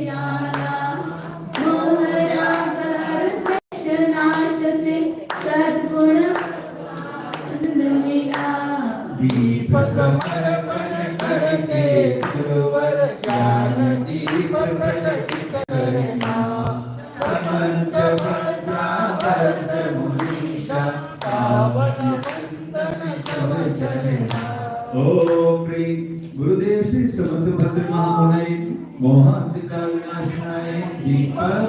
निराला मोहराग नाश से सद्गुण मिला दीप समर्पण करके गुरुवर ज्ञान दीप प्रकटित करना समंत वज्रावर्त मुनीषा पावन वंदन तव चरणा। ओम श्री गुरुदेव श्री समर्थ भद्र महामुने मोहांतिका विनाशनाय दीपक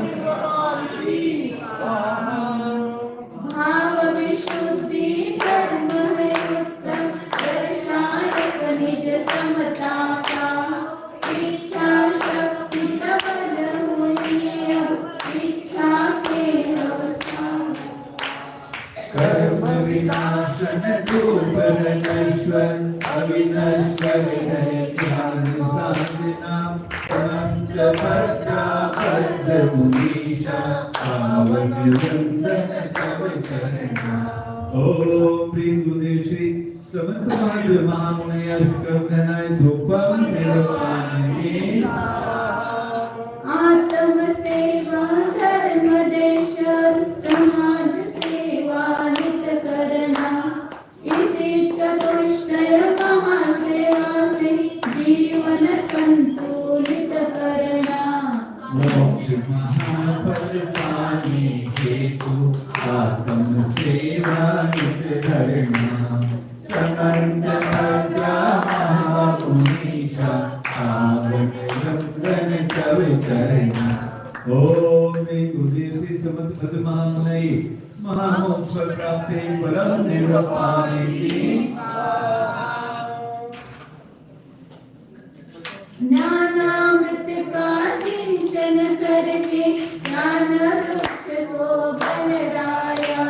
भाव विशुद्धि कर्म है उत्तम दर्शायक निज समता का इच्छा शक्ति प्रबल हुई अब इच्छा के अवसान कर्म विनाशन दूपर नश्वर अविनश्वर है ध्यान साधना अनंत भद्रावर्त मुनीषा पावन वंदन तव चरणा। ओम श्री गुरुदेव श्री समर्थ भद्र महामुने अष्टकर्मनाय धूपम निर्वाणि आत्म सेवा धर्म देश समाज सेवा नित करना इसी चतुष्टय महासेवा से जीवन संतुलित करना मोक्ष महाफल पाने हेतु आत्म सेवा नित करना समंत भद्रा महापुनीषा पावन वंदन तव चरणा। ओम श्री गुरुदेव श्री समर्थ भद्र महामुने महामोक्ष प्राप्ते परम निर्वाणि ज्ञानामृत का सिंचन करके ज्ञान वृक्ष को बहराया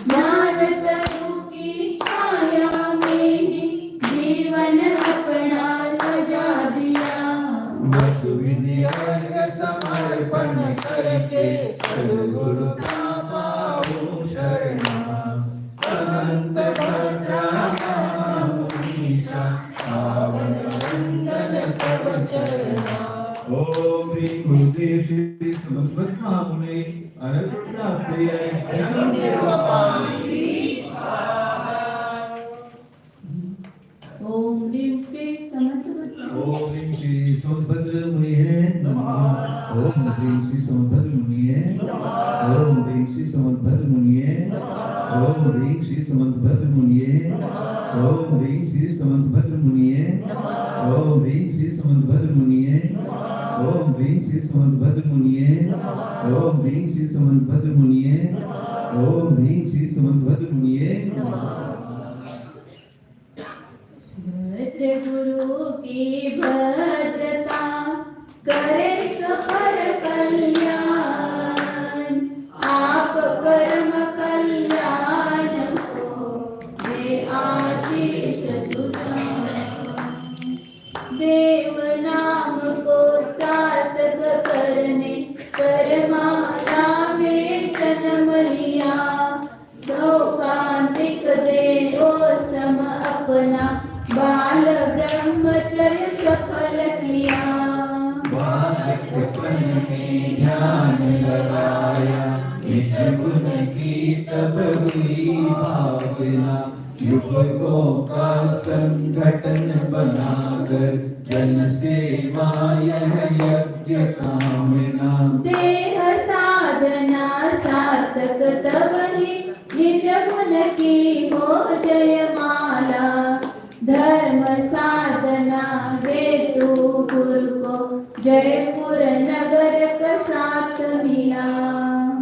ज्ञान तरु की छाया में ही जीवन अपना सजा दिया वसु विनियोग समर्पण करके सद्गुरु का पाऊं शरणा समंत भद्रा महामुनीषा पावन वंदन तव चरणा। ओम श्री गुरुदेव श्री समर्थ भद्र महामुने अनंत प्राप्ते परम निर्वाणि ओम ह्रीं श्री समर्थ ओम ह्रीं श्री समर्थ मुनिये नमः। ओम ह्रीं श्री समर्थ मुनिये नमः। ओम ह्रीं श्री समर्थ मुनिये नमः। ओम ह्रीं श्री समर्थ मुनिये नमः। ओम ह्रीं श्री समर्थ मुनिये नमः। ओम ह्रीं श्री समर्थ मुनिये नमः। ओम ह्रीं श्री समर्थ मुनिये नमः। ओम ह्रीं श्री समर्थ मुनिये नमः। ओम ह्रीं श्री समर्थ मुनिये नमः। भद्र गुरु की भद्रता करे सफल कल्याण आप परम कल्याण हो दे आशीष सुदान देव नाम को सार्थक करने करमाला में जन्म लिया सौकांतिक देवो सम अपना बाल ब्रह्मचर्य सफल किया बालकपन में ध्यान लगाया निज गुण की तब हुई भावना युवकों का संगठन बनाकर जन सेवा यह यज्ञ कामना देह साधना सार्थक तब ही निज गुण की हो जयमाला धर्म साधना हेतु गुरु को जयपुर नगर का साथ मिला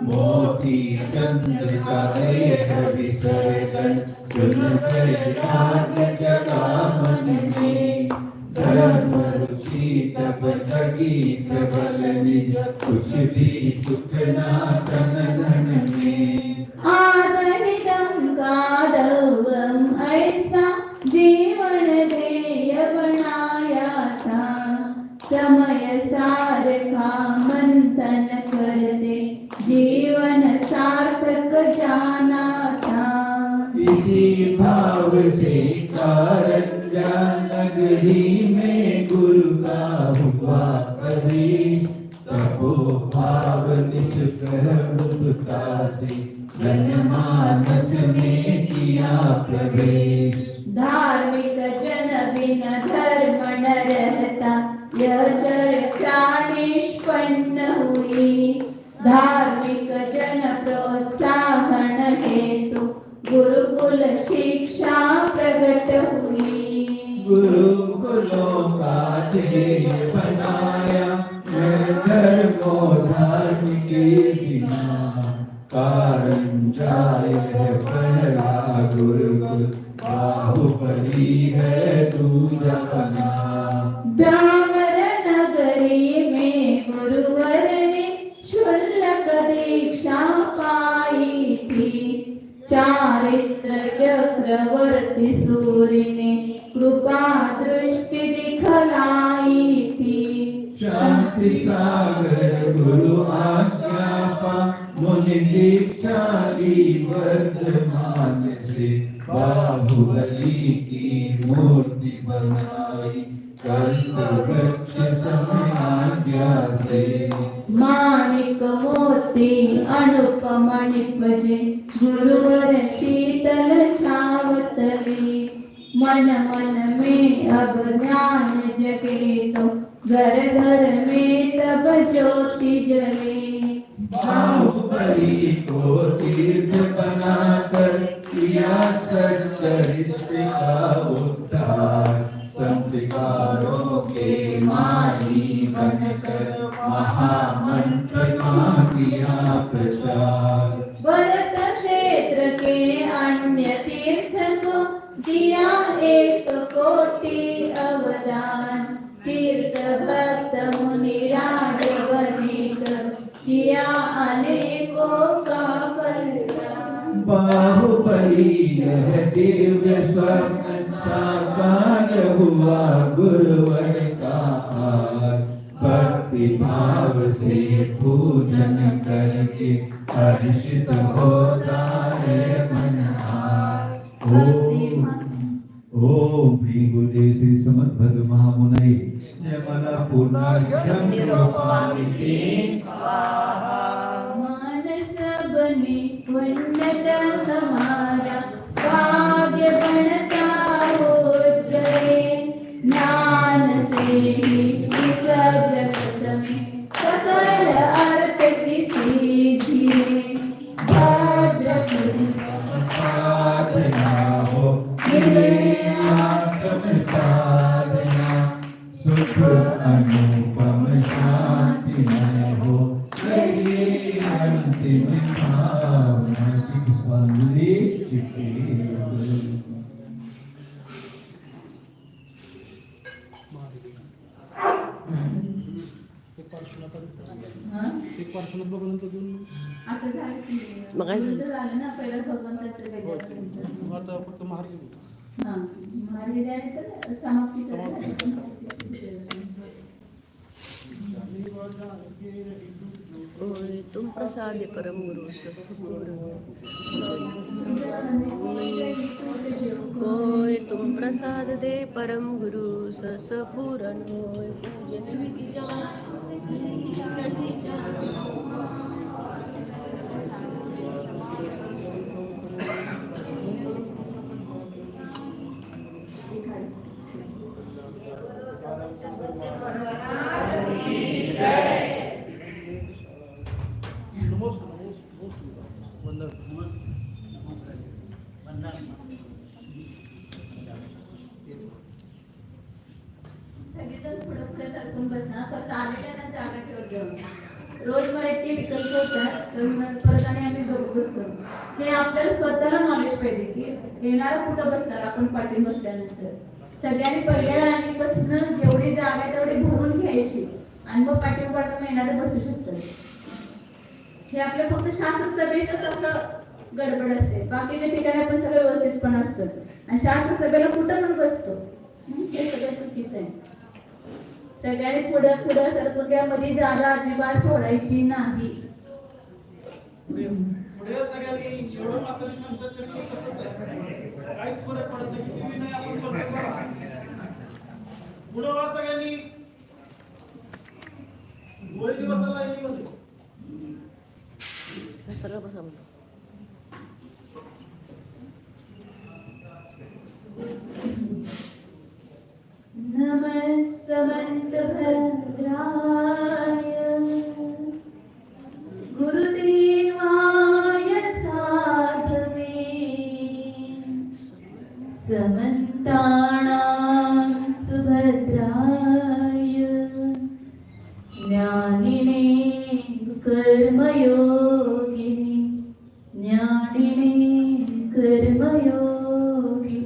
मोती चंद्र का देह विसर्जन सुन कर याद जगा मन में धर्म रुचि तब जगी प्रबल निज कुछ भी सुख ना धन धन में आदनिकं कादवं ऐसा जीवन ध्येय बनाया था समय सार का मंथन करते जीवन सार्थक जाना था इसी भाव से कारंजा नगरी में गुरु का हुआ कभी तपोभाव निष्कलुप्तासी जनमानस में किया प्रवेश। धार्मिक जन बिन धर्म न रहता, यह चर्चा निष्पन्न हुई। धार्मिक जन प्रोत्साहन हेतु गुरुकुल शिक्षा प्रकट हुई। गुरुकुलों का ध्येय बनाया, धर्मोधार्म के बिना कारण जाय है पहला गुरुकुल, बाहुबली है दूजा बना। ब्राह्मण नगरी में गुरुवर ने शुल्क दीक्षा पाई थी। चारित्र चक्रवर्ती सूर्य ने कृपा दृष्टि दिखलाई थी। शांति सागर गुरु आज्ञा पा, मुनि दीक्षा ली वर्धमान से। बाहुबली की मूर्ति बनाई, कल्प वृक्ष समय आज्ञा से। माणिक मोती अनुपमणि बजे, गुरुवर शीतल छावतली। मन मन में अब ध्यान जगे तो, घर घर में तब ज्योति जले। बाहुबली को तीर्थ बनाकर किया सच्चरित्र का उद्धार। संस्कारों के माली बनकर महामंत्र का किया प्रचार। भरत क्षेत्र के अन्य तीर्थ को दिया एक कोटि अवदान। तीर्थ भक्त मुनि राजे बनेकर किया अनेकों का कल्याण। बाहुबली यह दिव्य स्वप्न साकार हुआ गुरुवर का हार। भक्ति भाव से पूजन करके हर्षित होता है मन हार। ओम श्री गुरुदेव श्री समर्थ भद्र महामुने जयमाला पूर्णाख्यम निरुपालिनी मानस बने उन्नत हमारा, भाग्य बनता हो जय। ज्ञान से ही इस जगत में सकल अर्थ की सिद्धि है। भद्र साधना हो मिले आत्म साधना, सुख अनुपम शांति मय हो यही अंतिम भावना। की स्वामी चित्ते आता झालं की तुमचं झालं ना, पहिलं भगवंताचं वेगळं. आता फक्त महाराज हा, महाराज आहे तर समाप्ती करायला. ओय तुम प्रसादे परम गुरु ओय तुम प्रसाद दे परम गुरु ससपूरन होय पूजन विधि जान। सगळीजण थोडंसं सरकून बसणार, फक्त आलेल्यांना जागा ठेवत जाऊ. रोज मला इतके विकल्प होतात, तर मग परत आणि आम्ही बघू बसतो. हे आपल्याला स्वतःला नॉलेज पाहिजे की येणारा कुठं बसणार आपण पाठी बसल्यानंतर. सगळ्यांनी पहिल्या रांगेपासून जेवढी जागा आहे तेवढी भरून घ्यायची आणि मग पाठीपाठून येणारे बसू शकतात. हे आपल्या फक्त शासक सभेतच असं गडबड असते, बाकीच्या ठिकाणी आपण सगळं व्यवस्थित पण असतं. आणि शासक सभेला कुठं पण बसतो, हे सगळं चुकीचं आहे. सगळ्यांनी पुढं पुढं सरकून घ्या, मध्ये जागा अजिबात सोडायची नाही. पुढे सगळ्यांनी एवढं मात्र नंतर तरी तसंच आहे, काहीच फरक पडत नाही. किती विनय आपण करतो बघा. पुढं वा सगळ्यांनी वैरी बसा लाईनीमध्ये. सरळ बसा म्हणून. नमः समन्तभद्राय गुरुदेवाय साधवे समन्तानां सुभद्राय ज्ञानिने कर्मयोगिनि ज्ञानिने कर्मयोगिनि.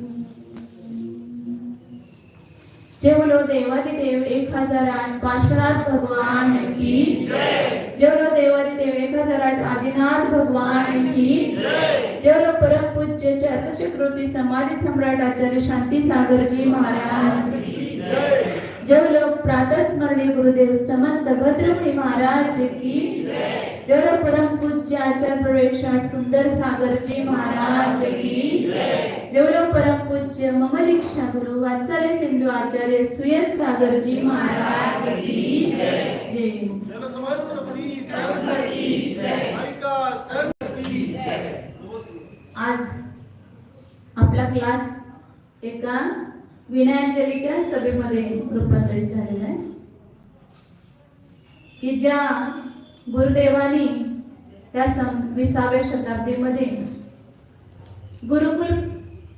जय बोलो देवादिदेव 1008 पार्श्वनाथ भगवान की जय. जय बोलो देवादिदेव 1008 आदिनाथ भगवान की जय. जय बोलो परम पूज्य चक्रवर्ती समाधी सम्राट आचार्य शांती सागर जी महाराज की जय. जय बोलो प्रातः स्मरणीय गुरुदेव समंत भद्रमुनि महाराज की जय. जय बोलो परम पूज्य आचार्य प्रवेशाट सुंदर सागर जी महाराज की जय. जय बोलो परम पूज्य मम दीक्षा गुरु वात्सल्य सिंधु आचार्य सुयश सागर जी महाराज की जय. जय. जन समस्त की संत की जय. हरिका संत की जय. आज आपला क्लास एका विनयांजलीच्या सभेमध्ये रूपांतरित झालेला आहे की ज्या गुरुदेवानी त्या 20व्या शताब्दीमध्ये गुरुकुल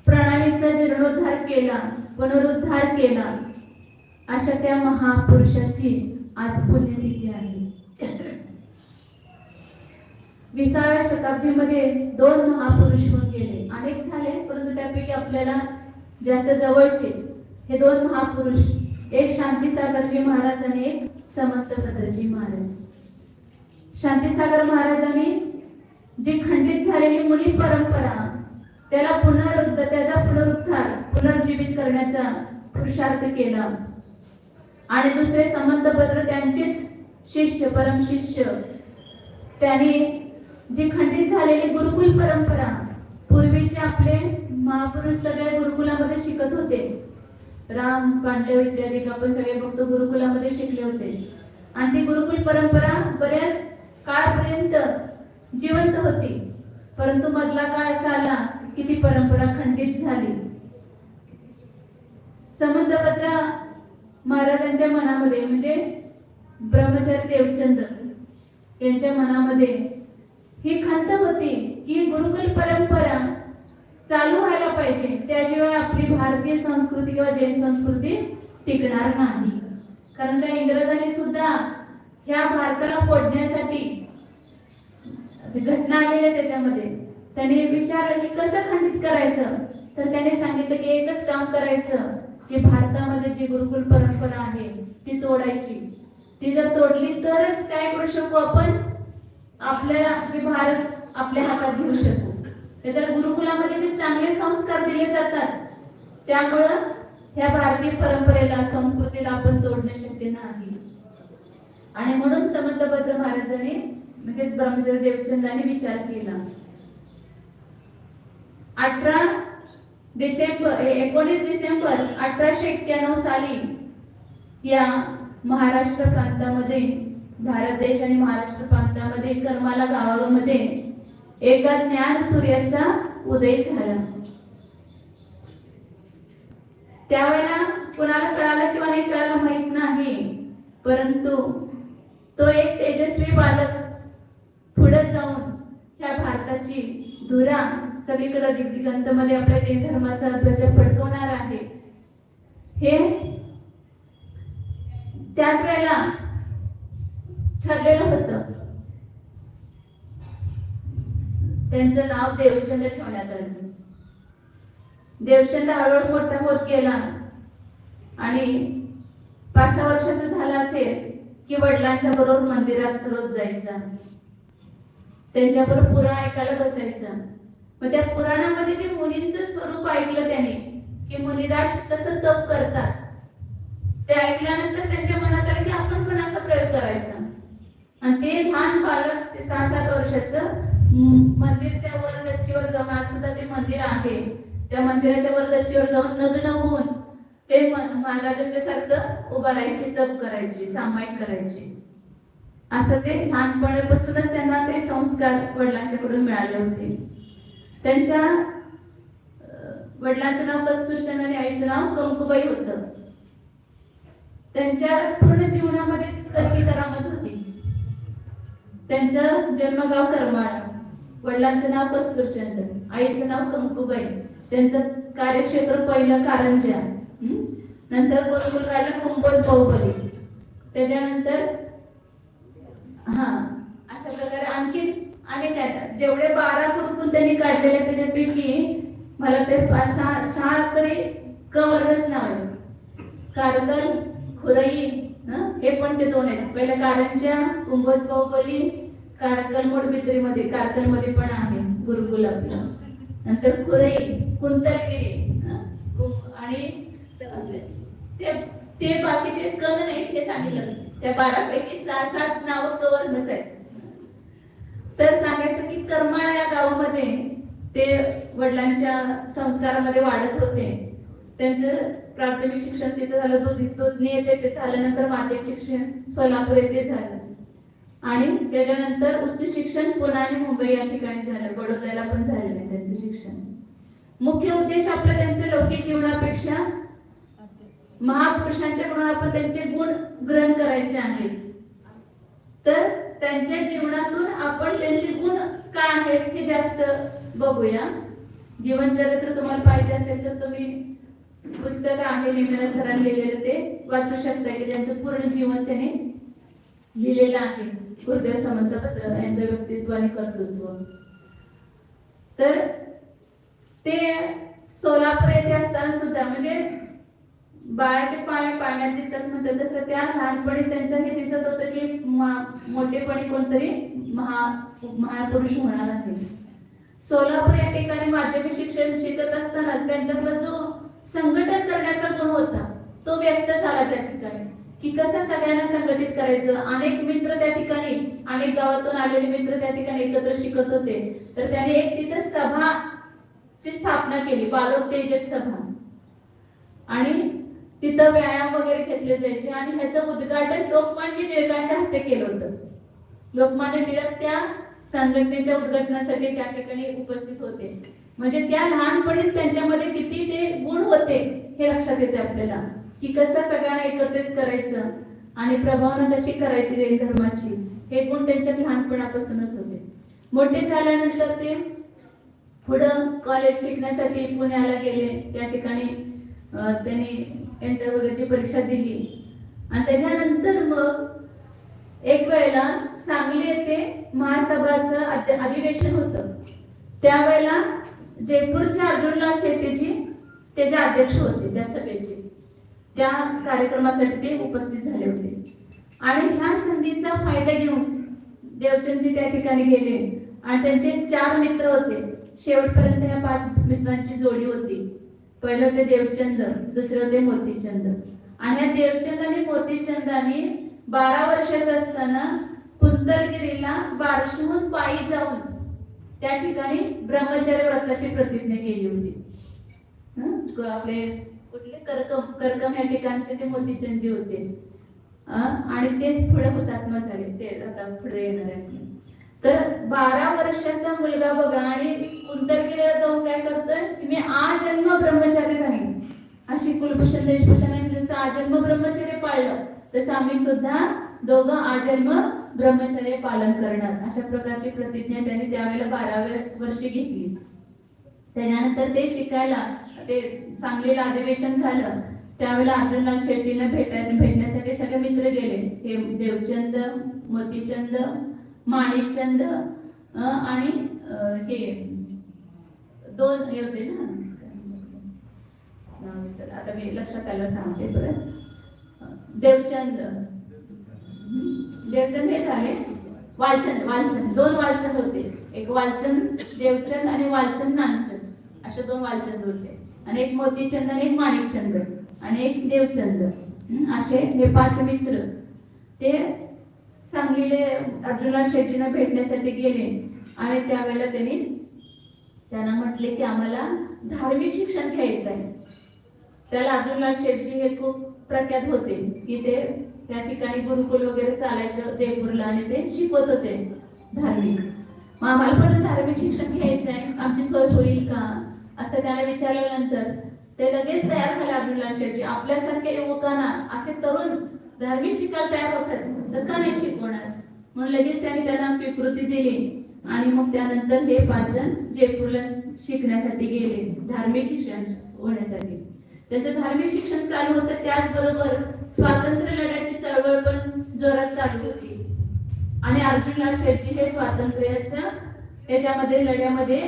प्रणालीचा जीर्णोद्धार केला, पुनरुद्धार केला, अशा त्या महापुरुषाची आज पुण्यतिथी आहे. 20व्या शताब्दीमध्ये 2 महापुरुष होऊन गेले. अनेक झाले, परंतु त्यापैकी आपल्याला जास्त जवळचे हे 2 महापुरुष, एक शांतीसागरजी महाराज आणि एक समंत भद्रजी महाराज. शांतीसागर महाराजांनी जी खंडित झालेली मुनी परंपरा त्याचा पुनरुद्धार पुनर्जीवित करण्याचा पुरुषार्थ केला. आणि दुसरे समंत भद्र त्यांचेच शिष्य, परम शिष्य, त्यांनी जी खंडित झालेली गुरुकुल परंपरा, पूर्वीचे आपले महापुरुष सगळ्या गुरुकुलामध्ये शिकत होते. राम, पांडव इत्यादी आपण सगळे भक्त गुरुकुलामध्ये शिकले होते. आणि ती गुरुकुल परंपरा बऱ्याच काळापर्यंत जिवंत होती. परंतु मधला काळ असा आला की ती परंपरा खंडित झाली. समंतभद्र महाराजांच्या मनामध्ये, म्हणजे ब्रह्मचारी देवचंद यांच्या मनामध्ये ही खंत होती की गुरुकुल परंपरा चालू व्हायला पाहिजे, त्याशिवाय आपली भारतीय संस्कृती किंवा जैन संस्कृती टिकणार नाही. कारण त्या इंग्रजांनी सुद्धा ह्या भारताला फोडण्यासाठी घटना आलेल्या त्याच्यामध्ये त्यांनी विचारलं की कसं खंडित करायचं. तर त्याने सांगितलं की एकच काम करायचं की भारतामध्ये जी गुरुकुल परंपरा आहे ती तोडायची. ती जर तोडली तरच काय करू शकू आपण, आपल्या भारत आपल्या हातात घेऊ शकू. तर गुरुकुलामध्ये जे चांगले संस्कार दिले जातात त्यामुळं ह्या भारतीय परंपरेला, संस्कृतीला आपण तोडणं शक्य नाही. आणि म्हणून समंतभद्र महाराजांनी म्हणजेच ब्रह्मचारी देवचंदांनी विचार केला. 19 डिसेंबर 1891 साली या महाराष्ट्र प्रांतामध्ये, भारत देश आणि महाराष्ट्र प्रांतामध्ये करमाला गावामध्ये एका ज्ञान सूर्याचा उदय झाला. त्यावेळेला कुणाला कळालं किंवा नाही कळालं माहित नाही, परंतु तो एक तेजस्वी बालक पुढे जाऊन ह्या भारताची धुरा सगळीकडे दिग्दिगंतमध्ये आपल्या जैन धर्माचा ध्वज फडकवणार आहे. हे त्याच वेळेला ठरलेलं होतं. त्यांचं नाव देवचंद ठेवण्यात आलं. देवचंद हळूहळू मोठा होत गेला आणि 5-6 वर्षाचा झाला असेल की वडिलांच्या बरोबर मंदिरात रोज जायचा, त्यांच्याबरोबर पुराण ऐकायला बसायचं. मग त्या पुराणामध्ये जे मुनींचं स्वरूप ऐकलं त्याने की मुनिराज कसं तप करतात, ते ऐकल्यानंतर त्यांच्या मनात आलं की आपण पण असा प्रयोग करायचा. आणि ते लहान बालक, ते 6-7 वर्षाचं, मंदिरच्या वर गच्चीवर जाऊन, आज सुद्धा ते मंदिर आहे, त्या मंदिराच्या वर गच्चीवर जाऊन नग्न होऊन ते महाराजांच्या सारखं उभा राहायचे, तप करायचे, सामायिक करायचे. असं ते लहानपणापासूनच त्यांना ते संस्कार वडिलांच्याकडून मिळाले होते. त्यांच्या वडिलांचं नाव कस्तुरचंद आणि आईचं नाव कंकुबाई होतं. त्यांच्या पूर्ण जीवनामध्येच कच्ची करामत होती. त्यांचं जन्मगाव करमाळा, वडिलांचं नाव कस्तुरचंद, आईचं नाव कंकुबाई. त्यांचं कार्यक्षेत्र पहिलं कारंजा, नंतर गुरुकुल राहिलं कुंभोज बाहुबली, त्याच्यानंतर अशा प्रकारे आणखी अनेक आहेत. जेवढे 12 गुरुकुल त्यांनी काढलेले त्याच्यापैकी मला ते 5-6 तरी कवरच नाव आहे. कारकल, खुरई, हे पण ते 2 आहेत. पहिलं कारंजा, कुंभोज बाहुबली, कारकल मोडबिद्रीमध्ये, कारकलमध्ये पण आहे गुरुकुल आपलं. नंतर खुरई, कुंतलगिरी, आणि ते बाकीचे कण नाही हे सांगितलं. त्या 12 पैकी 6-7 नाव कवरच आहेत. तर सांगायचं की करमाळा या गावामध्ये ते वडिलांच्या संस्कारामध्ये वाढत होते. त्यांचं प्राथमिक शिक्षण तिथे झालं, दुधनी येथे ते झालं. नंतर माध्यमिक शिक्षण सोलापूर येथे झालं आणि त्याच्यानंतर उच्च शिक्षण पुणे आणि मुंबई या ठिकाणी झालं. बडोद्याला पण झालेलं आहे त्यांचं शिक्षण. मुख्य उद्देश आपला त्यांचं लौकिक जीवनापेक्षा महापुरुषांच्याकडून आपण त्यांचे गुण ग्रहण करायचे आहेत. तर त्यांच्या जीवनातून आपण त्यांचे गुण काय आहेत हे जास्त बघूया. जीवनचरित्र तुम्हाला पाहिजे असेल तर तुम्ही पुस्तक आहे निमेरा सरांनी लिहिलेलं ते वाचू शकता की त्यांचं पूर्ण जीवन त्याने लिहिलेलं आहे. गुरुदेव समंतपत्र यांचं व्यक्तित्व आणि कर्तृत्व. तर ते सोलापूर येथे असताना सुद्धा म्हणजे बाळाचे पाय पाण्यात दिसत म्हणतात तसं त्या लहानपणीच त्यांचं हे दिसत होतं की मोठेपणी कोणतरी महापुरुष होणार आहे. सोलापूर या ठिकाणी माध्यमिक शिक्षण शिकत असतानाच त्यांच्यातला जो संघटन करण्याचा गुण होता तो व्यक्त झाला त्या ठिकाणी की कसं सगळ्यांना संघटित करायचं. अनेक मित्र त्या ठिकाणी, अनेक गावातून आलेले मित्र त्या ठिकाणी एकत्र शिकत होते. तर त्याने एक तिथं सभाची स्थापना केली, बालोत्तेजक सभा, आणि तिथं व्यायाम वगैरे घेतले जायचे आणि ह्याचं उद्घाटन लोकमान्य टिळकांच्या हस्ते केलं होतं. लोकमान्य टिळक त्या संघटनेच्या उद्घाटनासाठी त्या ठिकाणी उपस्थित होते. म्हणजे त्या लहानपणीच त्यांच्यामध्ये किती ते गुण होते हे लक्षात येते आपल्याला की कसं सगळ्यांना एकत्रित करायचं आणि प्रभावना कशी करायची देव धर्माची, हे गुण त्यांच्या लहानपणापासूनच होते. मोठे झाल्यानंतर ते पुढं कॉलेज शिकण्यासाठी पुण्याला गेले. त्या ठिकाणी त्यांनी एंटर वगैरेची परीक्षा दिली आणि त्याच्यानंतर मग एक वेळेला सांगली येथे महासभाचं अधिवेशन होतं. त्यावेळेला जयपूरच्या अर्जुनलाल शेट्टीजी त्याचे अध्यक्ष होते त्या सभेचे. त्या कार्यक्रमासाठी ते उपस्थित झाले होते आणि ह्या संधीचा फायदा घेऊन देवचंदजी त्या ठिकाणी गेले आणि त्यांचे 4 मित्र होते. शेवटपर्यंत ह्या 5 मित्रांची जोडी होती. पहिलं होते देवचंद, दुसरे होते मोतीचंद. आणि या देवचंद आणि मोतीचंदांनी 12 वर्षाचं असताना कुंतलगिरीला बार्शीहून पायी जाऊन त्या ठिकाणी ब्रह्मचर्य व्रताची प्रतिज्ञा केली होती. आपले कुठले करकम या ठिकाणचे ते मोतीचंदजी होते आणि तेच पुढे हुतात्मा झाले. ते आता पुढे येणार आहे. तर 12 वर्षाचा मुलगा बघा आणि कुंतलगिरीला जाऊन काय करतोय, मी आजन्म ब्रह्मचारी राहीन. अशी कुलभूषण देशभूषणाने जसं आजन्म ब्रह्मचर्य पाळलं तसं आम्ही सुद्धा दोघं आजन्म ब्रह्मचर्य पालन करणार, अशा प्रकारची प्रतिज्ञा त्यांनी त्यावेळेला 12व्या वर्षी घेतली. त्याच्यानंतर ते शिकायला ते सांगलीला अधिवेशन झालं. त्यावेळेला अर्जुनलाल शेट्टीला भेटण्यासाठी सगळे मित्र गेले. हे देवचंद, मोतीचंद, माणिकचंद आणि हे 2 हे होते ना, आता मी लक्षात आलं सांगते परत. देवचंद हे झाले. वालचंद 2 वालचंद होते. एक वालचंद देवचंद आणि वालचंद नानचंद, असे 2 वालचंद होते. आणि एक मोतीचंद आणि एक माणिकचंद आणि एक देवचंद, असे हे 5 मित्र ते सांगलीले अर्जुनलाल शेट्टींना भेटण्यासाठी गेले. आणि त्यावेळेला त्यांना म्हटले की आम्हाला धार्मिक शिक्षण घ्यायचं आहे. त्याला अर्जुनलाल शेट्टी हे खूप प्रख्यात होते की ते त्या ठिकाणी गुरुकुल वगैरे चालायचं जयपूरला आणि ते शिकवत होते धार्मिक. मग आम्हाला पण धार्मिक शिक्षण घ्यायचं आहे, आमची सोय होईल का असं त्याला विचारल्यानंतर ते लगेच तयार झाले अब्दुल्ला शेठजी. आपल्यासारख्या युवकांना असे तरुण धार्मिक शिकायला तयार होतात तर का नाही शिकवणार, म्हणून लगेच त्यांना स्वीकृती दिली. आणि मग त्यानंतर हे 5 जण जयपूरला शिकण्यासाठी गेले धार्मिक शिक्षण होण्यासाठी. त्याचं धार्मिक शिक्षण चालू होतं, त्याचबरोबर स्वातंत्र्य लढ्याची चळवळ पण जोरात चालू होती. आणि अर्जुनलाल शेठजी हे स्वातंत्र्याच्या याच्यामध्ये लढ्यामध्ये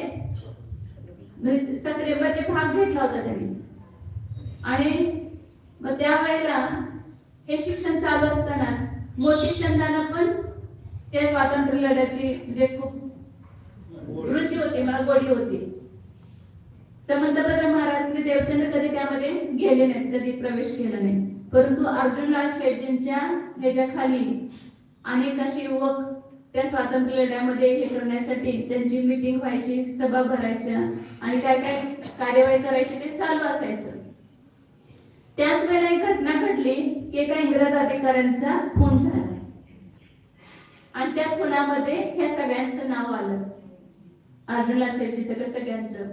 सक्रिय म्हणजे भाग घेतला होता त्यांनी. आणि मग त्यावेळेला हे शिक्षण चालू असतानाच मोतीचंदांना पण त्या स्वातंत्र्य लढ्याची म्हणजे खूप रुची होती, मला गोडी होती. समंतभद्र महाराज देवचंद कधी त्यामध्ये गेले नाहीत, कधी प्रवेश केला नाही. परंतु अर्जुनलाल शेठजींच्या ह्याच्या खाली अनेक असे युवक त्या स्वातंत्र्य लढ्यामध्ये हे करण्यासाठी त्यांची मीटिंग व्हायची, सभा भरायच्या आणि काय काय कार्यवाही करायची ते चालू असायचं. त्याच वेळेला एक घटना घडली की एका इंग्रज अधिकाऱ्यांचा खून झाला आणि त्या खुनामध्ये ह्या सगळ्यांचं नाव आलं, अर्जुनलाल शेठजी सगळ्यांचं.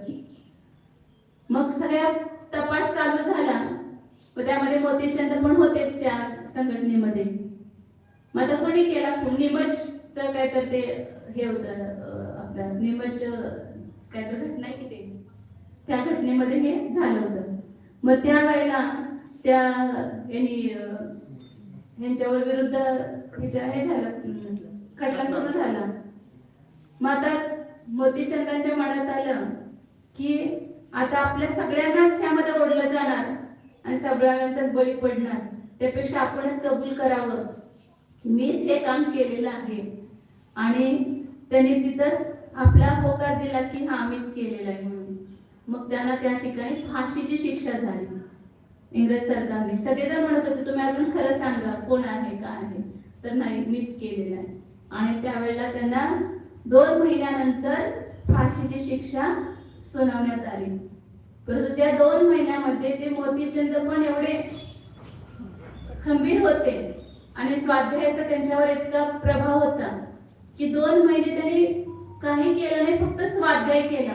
मग सगळ्या तपास चालू झाला व त्यामध्ये मोतीचंद पण होतेच त्या संघटनेमध्ये. मग आता कोणी केला खून? निमजचं काय तर ते हे होतं आपल्या निमज काय तर घटना आहे की ते, त्या घटनेमध्ये हे झालं होतं. मग त्या वेळेला त्या यांच्यावर विरुद्ध हे झालं, खटला सुरू झाला. मग आता मोतीचंदांच्या मनात आलं की आता आपल्या सगळ्यांनाच ह्यामध्ये ओढलं जाणार आणि सगळ्यांचाच बळी पडणार, त्यापेक्षा आपणच कबूल करावं मीच हे काम केलेलं आहे. आणि त्यांनी तिथंच आपला होकार दिला की हा मीच केलेला आहे म्हणून. मग त्यांना त्या ठिकाणी फाशीची शिक्षा झाली इंग्रज सरकारने. सगळेजण म्हणत होते तुम्ही अजून खरं सांगा कोण आहे का आहे, तर नाही मीच केलेलं आहे. आणि त्यावेळेला त्यांना 2 महिन्यानंतर फाशीची शिक्षा सुनावण्यात आली. परंतु त्या 2 महिन्यामध्ये ते मोतीचंद पण एवढे खंबीर होते आणि स्वाध्यायाचा त्यांच्यावर इतका प्रभाव होता की 2 महिने त्यांनी काही केलं नाही, फक्त स्वाध्याय केला,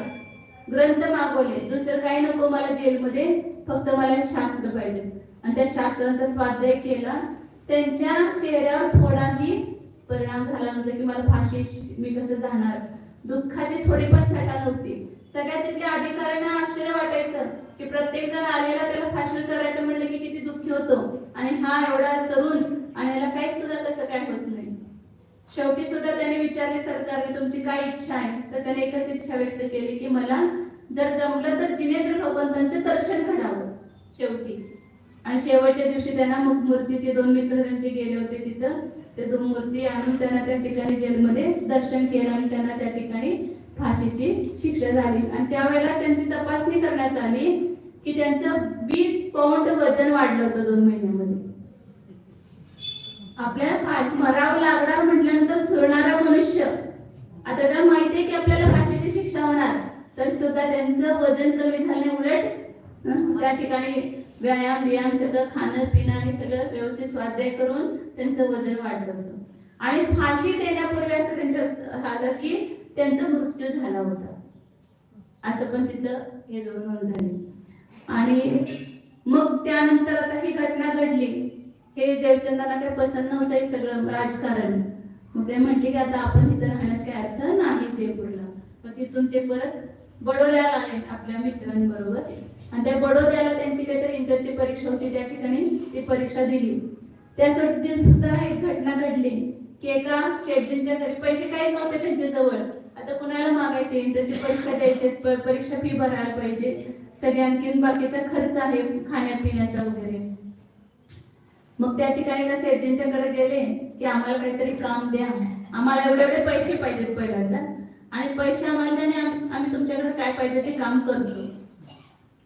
ग्रंथ मागवले, दुसरं काही नको मला जेलमध्ये, फक्त मला शास्त्र पाहिजे. आणि त्या शास्त्रांचा स्वाध्याय केला. त्यांच्या चेहऱ्यावर थोडाही परिणाम झाला नव्हता की मला फाशी मी कसं जाणार, दुःखाची थोडी पण छटा नव्हती. सगळ्या तिथल्या अधिकाऱ्यांना आश्चर्य वाटायचं की प्रत्येक जण आलेला त्याला फाशीला चढायचं म्हणलं की किती दुःखी होतो आणि हा एवढा तरुण आणि याला काही सुद्धा कसं काय होत नाही. शेवटी सुद्धा त्याने विचारले सरकारने तुमची काय इच्छा आहे, तर त्याने एकच इच्छा व्यक्त केली की मला जर जमलं तर जिनेंद्र भगवंतांचं दर्शन घडावं शेवटी. आणि शेवटच्या दिवशी त्यांना मग मूर्ती ते 2 मित्र त्यांचे गेले होते तिथं, ते 2 मूर्ती आणून त्यांना त्या ठिकाणी जेलमध्ये दर्शन केलं आणि त्यांना त्या ठिकाणी फाशीची शिक्षा झाली. आणि त्यावेळेला त्यांची तपासणी करण्यात आली की त्यांचं 20 पौंड वजन वाढलं होतं 2 महिन्यामध्ये. आपल्याला मरावं लागणार म्हटल्यानंतर सोडणारा मनुष्य, आता जर माहितीये की आपल्याला फाशीची शिक्षा होणार तर सुद्धा त्यांचं वजन कमी झालं, उलट त्या ठिकाणी व्यायाम सगळं खाणं पिणं आणि सगळं व्यवस्थित स्वाध्याय करून त्यांचं वजन वाढलं होतं. आणि फाशी देण्यापूर्वी असं त्यांच्यात आलं की त्यांचा मृत्यू झाला होता, असं पण तिथं हे नोंद झाली. आणि मग त्यानंतर आता ही घटना घडली, हे देवचंदांना काही पसंत नव्हतं हे सगळं राजकारण. मग ते म्हटले की आता आपण तिथं राहण्यात काय अर्थ नाही जयपूरला. मग तिथून ते परत बडोद्याला आले आपल्या मित्रांबरोबर. आणि त्या बडोद्याला त्यांची काहीतरी इंटरची परीक्षा होती, त्या ठिकाणी ती परीक्षा दिली. त्यासाठी सुद्धा एक घटना घडली की एका शेठजींच्या घरी पैसे काहीच नव्हते त्यांच्या जवळ. आता कुणाला मागायचे, इंटरची परीक्षा द्यायची, परीक्षा फी भरायला पाहिजे, सगळे आणखीन बाकीचा खर्च आहे खाण्यापिण्याचा वगैरे. मग त्या ठिकाणी त्या शेठजींच्याकडे गेले की आम्हाला काहीतरी काम द्या, आम्हाला एवढे एवढे पैसे पाहिजेत पहिल्यांदा, आणि पैसे आम्हाला द्या, आम्ही तुमच्याकडे काय पाहिजे ते काम करतो.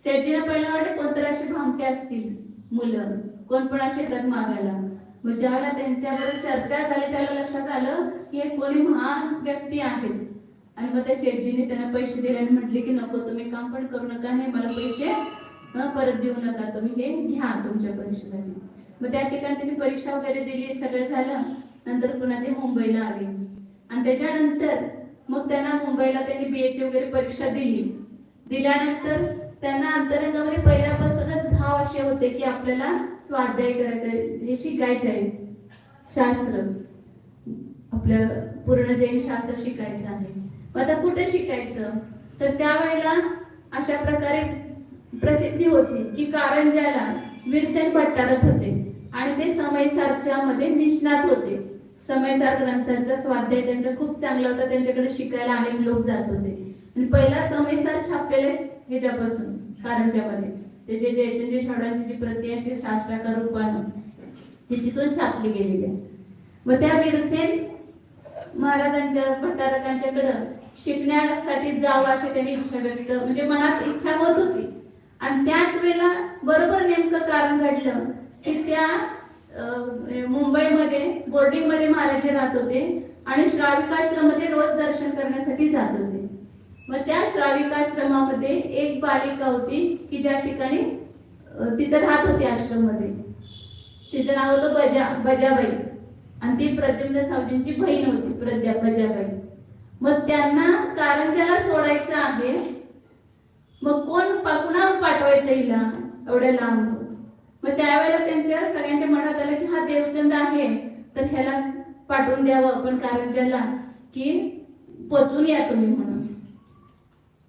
शेठजीला पहिला वाटत कोणतरी असे भामटे असतील मुलं, कोण पण असे येतात मागायला. मग ज्यावेळेला त्यांच्याबरोबर चर्चा झाली त्याला लक्षात आलं की हे कोणी महान व्यक्ती आहेत. आणि मग त्या शेठजीने त्यांना पैसे दिले आणि म्हटले की नको तुम्ही काम पण करू नका, हे मला पैसे परत देऊ नका, तुम्ही हे घ्या तुमच्या परीक्षेसाठी. मग त्या ठिकाणी त्यांनी परीक्षा वगैरे दिली, सगळं झालं. नंतर पुन्हा ते मुंबईला आले आणि त्याच्यानंतर मग त्यांना मुंबईला त्यांनी BA वगैरे परीक्षा दिल्यानंतर त्यांना अंतरंगामध्ये पहिल्यापासूनच भाव असे होते की आपल्याला स्वाध्याय करायचं आहे, हे शिकायचं आहे, शास्त्र आपलं पूर्ण जैन शास्त्र शिकायचं आहे. मग आता कुठे शिकायचं, तर त्यावेळेला अशा प्रकारे प्रसिद्धी होती की कारंजाला वीरसेन भट्टारक होते आणि ते समयसारच्या मध्ये निष्णात होते. समयसार ग्रंथांचा स्वाध्याय त्यांचा खूप चांगला होता, त्यांच्याकडे शिकायला अनेक लोक जात होते. आणि पहिला समयसार छापलेले ह्याच्यापासून कारंजामध्ये ते जे जयचंदी छावडांची जी प्रति अशी शास्त्राकार रूपानं ती तिथून छापली गेलेली आहे. मग त्या वीरसेन महाराजांच्या भट्टारकांच्याकडं शिकण्यासाठी जावं अशी त्यांनी इच्छा व्यक्त म्हणजे मनात इच्छा होत होती. आणि त्याच वेळेला बरोबर नेमकं कारण घडलं की त्या मुंबईमध्ये बोर्डिंगमध्ये महाराज राहत होते आणि श्राविकाश्रममध्ये रोज दर्शन करण्यासाठी जात होते. मग त्या श्राविकाश्रमामध्ये एक बालिका होती की ज्या ठिकाणी तिथं राहत होती आश्रममध्ये. तिचं नाव होतं बजाबाई आणि ती प्रद्युम्न सावजींची बहीण होती बजाबाई. मग त्यांना कारंजाला सोडायचं आहे, मग पुन्हा पाठवायचं हिला एवढ्या लांब. मग त्यावेळेला त्यांच्या सगळ्यांच्या मनात आलं की हा देवचंद आहे तर ह्याला पाठवून द्यावं आपण कारंजाला की पोचून या तुम्ही म्हणून.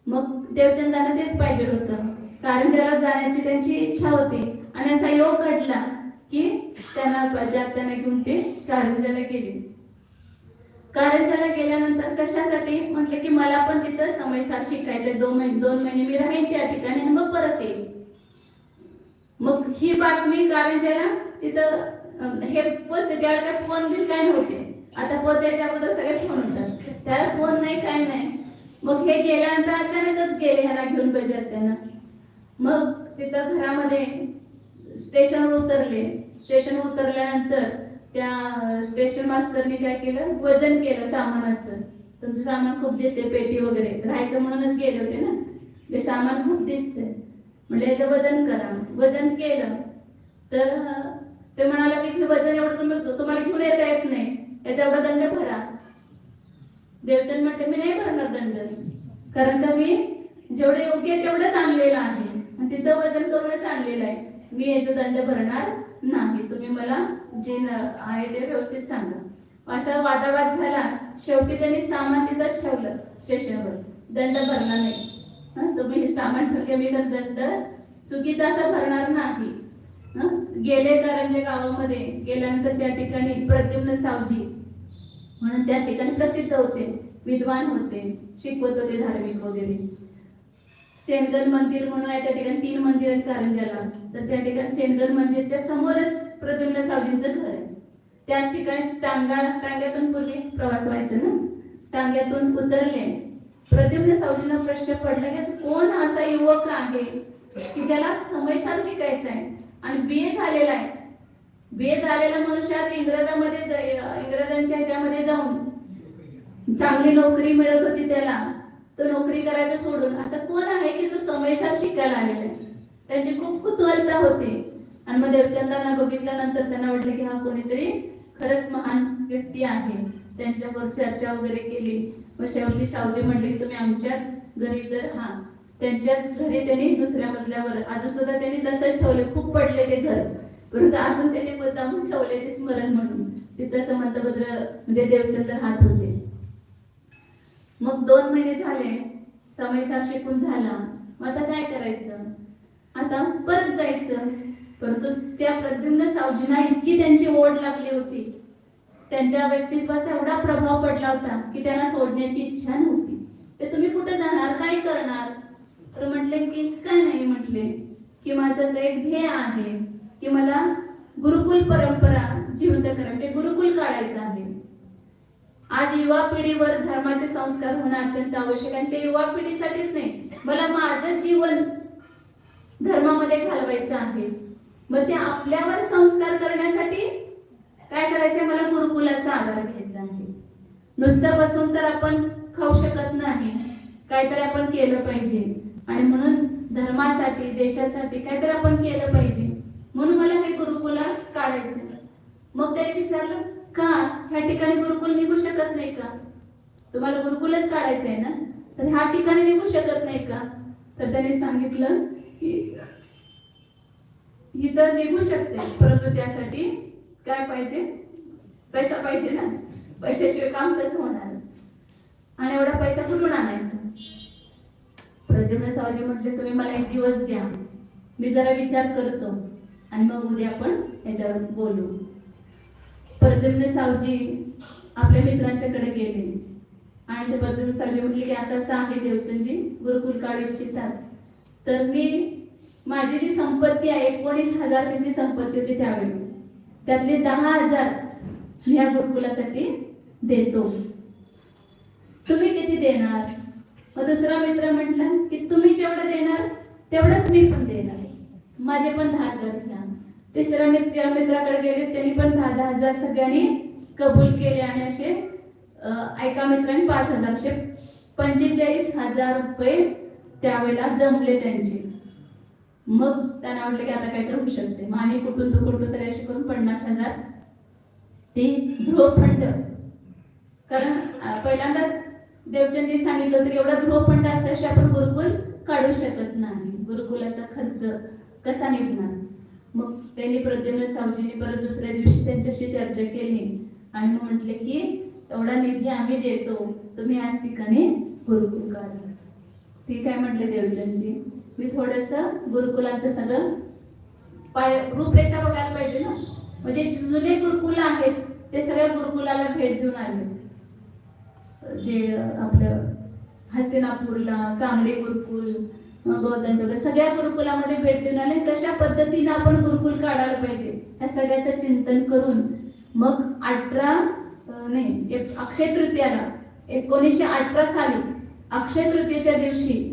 मग देवचंदांना तेच पाहिजे होतं, कारंजाला जाण्याची त्यांची इच्छा होती. आणि असा योग घडला की त्यांना घेऊन ते कारंजाला गेले. कारंजाला गेल्यानंतर कशासाठी म्हटलं की मला पण तिथं समयसार शिकायचंय, 2 महिने मी राहीन त्या ठिकाणी आणि मग परत येईल. मग ही बातमी कारंजाला तिथं हे पोचते, त्यावेळेला काय फोन बिल काय नव्हते. आता पोचायच्या अगोदर सगळे फोन होतात, त्याला फोन नाही काय नाही. मग हे गेल्यानंतर अचानकच गेले ह्याला घेऊन बजात त्यांना. मग तिथं घरामध्ये स्टेशनवर उतरले. स्टेशनवर उतरल्यानंतर त्या स्टेशन मास्तरनी काय केलं, वजन केलं सामानाचं. तुमचं सामान खूप दिसते, पेटी वगैरे, राहायचं म्हणूनच गेले होते ना, ते सामान खूप दिसते म्हणजे याचं वजन करा. वजन केलं तर ते म्हणाला की वजन एवढं तुम्हाला घेऊन येता येत नाही, याचा एवढा दंड भरा. देवचंद म्हटले मी नाही भरणार दंड, कारण का मी जेवढं योग्य तेवढंच आणलेलं आहे आणि तिथं वजन करूनच आणलेलं आहे, मी याचा दंड भरणार नाही. तुम्ही मला जे आहे ते व्यवस्थित सांगा. असा वादावाद झाला. शेवटी त्यांनी सामान तिथंच ठेवलं स्टेशनवर, दंड भरला नाही. तुम्ही हे सामान ठेवले, मी दंड चुकीचा असा भरणार नाही. गेले कारंजे गावामध्ये. गेल्यानंतर त्या ठिकाणी प्रद्युम्न सावजी म्हणून त्या ठिकाणी प्रसिद्ध होते, विद्वान होते, शिकवत होते धार्मिक वगैरे. सेनगन मंदिर म्हणून आहे, त्या ठिकाणी 3 मंदिर आहेत कारंजाला. तर त्या ठिकाणी सेनगन मंदिरच्या समोरच प्रद्युम्न सावजींचं घर आहे. त्याच ठिकाणी टांग्यातून पूर्वी प्रवास व्हायचा ना, टांग्यातून उतरले. प्रद्युम्न सावजींना प्रश्न पडला की असं कोण असा युवक आहे की ज्याला समयसार शिकायचं आहे आणि BA झालेला आहे. BA झालेला मनुष्य आज इंग्रजांच्या ह्याच्यामध्ये जाऊन चांगली नोकरी मिळत होती त्याला, तो नोकरी करायचं सोडून असं कोण आहे की जो समयसार शिकायला आलेला आहे. त्यांची खूप कुतूहलता होती. आणि मग देवचंदांना बघितल्यानंतर त्यांना वाटलं की हा कोणीतरी खरंच महान व्यक्ती आहे. त्यांच्यावर चर्चा वगैरे केली. मग शेवटी सावजी म्हटले की तुम्ही आमच्याच घरी तर हा. त्यांच्याच घरी त्यांनी दुसऱ्या मजल्यावर अजून सुद्धा त्यांनी तसंच ठेवले. खूप पडले ते घर, परंतु अजून त्यांनी मुद्दामून ठेवले ते स्मरण म्हणून. तिथं समंतभद्र म्हणजे देवचंद राहत होते. मग 2 महिने झाले, समयसार शिकून झाला. मग आता काय करायचं, आता परत जायचं. परंतु त्या प्रद्युम्न सावजींना इतकी त्यांची ओढ लागली होती, त्यांच्या व्यक्तित्वाचा एवढा प्रभाव पडला होता की त्यांना सोडण्याची इच्छा नव्हती. ते तुम्ही कुठे जाणार, काय करणार. तर म्हटले की काय नाही, म्हटले की माझं एक ध्येय आहे की मला गुरुकुल परंपरा जिवंत करायची, गुरुकुल काढायचं आहे. आज युवा पिढीवर धर्माचे संस्कार होणं अत्यंत आवश्यक आहे. ते युवा पिढीसाठीच नाही, मला माझं जीवन धर्मामध्ये घालवायचं आहे. मग ते आपल्यावर संस्कार करण्यासाठी काय करायचंय, मला गुरुकुलाचा आधार घ्यायचा आहे. नुसतं बसून तर आपण खाऊ शकत नाही, काहीतरी आपण केलं पाहिजे. आणि म्हणून धर्मासाठी, देशासाठी काहीतरी आपण केलं पाहिजे. म्हणून मला हे गुरुकुला काढायचं. मग त्याने विचारलं का ह्या ठिकाणी गुरुकुल निघू शकत नाही का? तुम्हाला गुरुकुलच काढायचं आहे ना, तर ह्या ठिकाणी निघू शकत नाही का? तर त्याने सांगितलं की इथं निघू शकते, परंतु त्यासाठी काय पाहिजे? पैसा पाहिजे ना. पैशाशिवाय काम कसं होणार? आणि एवढा पैसा कुठून आणायचा? प्रद्युम्न सावजी म्हटले तुम्ही मला एक दिवस द्या, मी जरा विचार करतो आणि मग उद्या आपण याच्यावर बोलू. प्रद्युम्न सावजी आपल्या मित्रांच्याकडे गेले आणि ते प्रद्युम्न सावजी म्हटले की असं असं आहे देवचंदजी, गुरुकुल काढू इच्छितात, तर मी माझी जी संपत्ती आहे 19,000 त्यांची संपत्ती होती त्यावेळी, त्यातले 10,000 मी ह्या गुरुकुलासाठी देतो, तुम्ही किती देणार? मग दुसरा मित्र म्हटला की तुम्ही जेवढं देणार तेवढंच मी पण देणार, माझे पण 10,000 घ्या. तिसऱ्या मित्राकडे गेले, त्यांनी पण 10,000 सगळ्यांनी कबूल केले आणि असे एका मित्राने 5,000 45,000 रुपये त्यावेळेला जमले त्यांचे. मग त्यांना म्हटलं की आता काहीतरी होऊ शकते. मग आणि कुठून तरी असे करून 50,000 ते गृहफंड, कारण पहिल्यांदाच देवचंदनी सांगितलं होतं की एवढा गृहफंड असल्याशिवाय आपण गुरुकुल काढू शकत नाही, गुरुकुलाचा खर्च कसा निघणार. मग त्यांनी प्रद्युम्न सावजींनी परत दुसऱ्या दिवशी त्यांच्याशी चर्चा केली आणि मग म्हटले की एवढा निधी आम्ही देतो, तुम्ही याच ठिकाणी गुरुकुल काढा. ठीक आहे म्हटले देवचंदजी. मी थोडंसं गुरुकुलाचं सगळं रूपरेषा बघायला पाहिजे ना, म्हणजे जुने गुरुकुल आहेत ते सगळ्या गुरुकुलाला भेट देऊन आले. जे आपलं हस्तिनापूरला कांगडे गुरुकुल, बौद्धांचं सगळ्या गुरुकुलामध्ये भेट देऊन आले. कशा पद्धतीने आपण गुरुकुल काढायला पाहिजे ह्या सगळ्याचं चिंतन करून मग अक्षय तृतीयाला 1918 साली अक्षय तृतीयेच्या दिवशी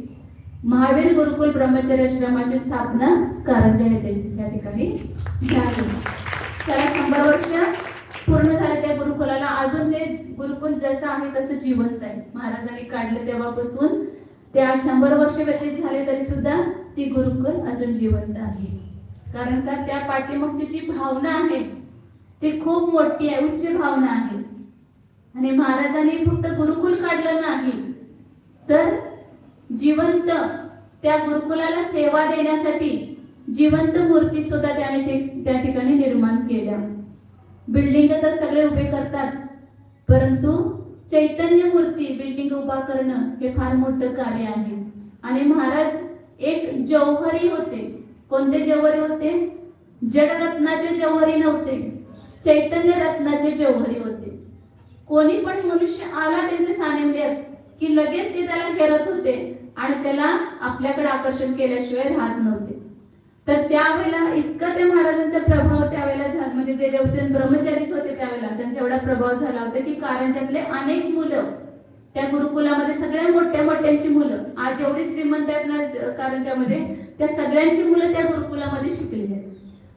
महावीर गुरुकुल ब्रह्मचर्य आश्रमाची स्थापना कारंजा येथे त्या ठिकाणी झाली. त्याला 100 वर्ष पूर्ण झाले त्या गुरुकुलाला. अजून ते गुरुकुल जसं आहे तसं जिवंत आहे. महाराजांनी काढलं तेव्हापासून त्या 100 वर्ष व्यतीत झाले तरी सुद्धा ती गुरुकुल अजून जिवंत आहे. कारण का त्या पाठीमागची जी भावना आहे ती खूप मोठी आहे, उच्च भावना आहे. आणि महाराजांनी फक्त गुरुकुल काढलं नाही तर जिवंत त्या गुरुकुलाला सेवा देण्यासाठी जिवंत मूर्ती सुद्धा त्याने त्या ठिकाणी निर्माण केल्या. बिल्डिंग तर सगळे उभे करतात, परंतु चैतन्य मूर्ती बिल्डिंग उभा करणं हे फार मोठं कार्य आहे. आणि महाराज एक जौहरी होते. कोणते जौहरी होते? जडरत्नाचे जौहरी नव्हते, चैतन्य रत्नाचे जौहरी होते. कोणी पण मनुष्य आला त्यांच्या सानिध्यात की लगेच ते त्याला घेरत होते आणि त्याला आपल्याकडे आकर्षण केल्याशिवाय राहत नव्हते. तर त्यावेळेला इतका त्या महाराजांचा प्रभाव त्यावेळेला झाला, म्हणजे ते देवचंद ब्रह्मचारीच होते त्यावेळेला, त्यांचा एवढा प्रभाव झाला होता की कारंजातले अनेक मुलं त्या गुरुकुलामध्ये, सगळ्या मोठ्या मोठ्यांची मुलं, आज जेवढी श्रीमंत आहेत ना कारंजामध्ये, त्या सगळ्यांची मुलं त्या गुरुकुलामध्ये शिकलेली आहेत.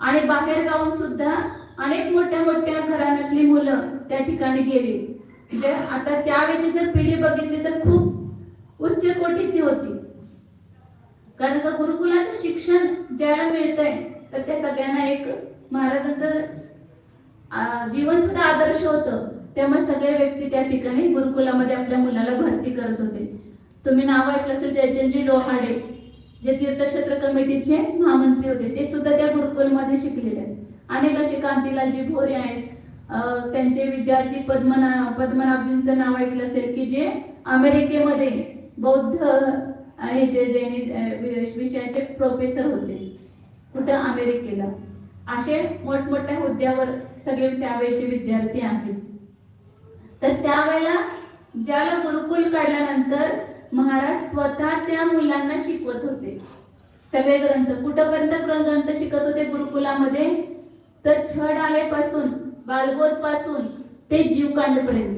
आणि बाहेर गावून सुद्धा अनेक मोठ्या मोठ्या घराण्यातली मुलं त्या ठिकाणी गेली. म्हणजे आता त्यावेळेची जर पिढी बघितली तर खूप उच्च कोटीची होती. कारण का गुरुकुलाचं शिक्षण ज्याला मिळतंय तर त्या सगळ्यांना एक महाराजांचं जीवन सुद्धा आदर्श होतं. त्यामुळे सगळे व्यक्ती त्या ठिकाणी गुरुकुलामध्ये आपल्या मुलाला भरती करत होते. तुम्ही नाव ऐकलं असेल जयचंदजी लोहाडे, जे तीर्थक्षेत्र कमिटीचे महामंत्री होते, ते सुद्धा त्या गुरुकुलमध्ये शिकलेले आहेत. अनेक असे कांतीलालजी भोरे आहेत, त्यांचे विद्यार्थी पद्मनाभजींचं नाव ऐकलं असेल की जे अमेरिकेमध्ये बौद्ध आणि जे जैन विषयाचे प्रोफेसर होते, कुठं अमेरिकेला. असे मोठमोठ्या हुद्द्यावर सगळे त्यावेळेचे विद्यार्थी आहेत. तर त्यावेळेला ज्याला गुरुकुल काढल्यानंतर महाराज स्वतः त्या मुलांना शिकवत होते सगळे ग्रंथ. कुठपर्यंत ग्रंथ शिकत होते गुरुकुलामध्ये? तर छड आलेपासून, बालबोध पासून ते जीवकांड पर्यंत,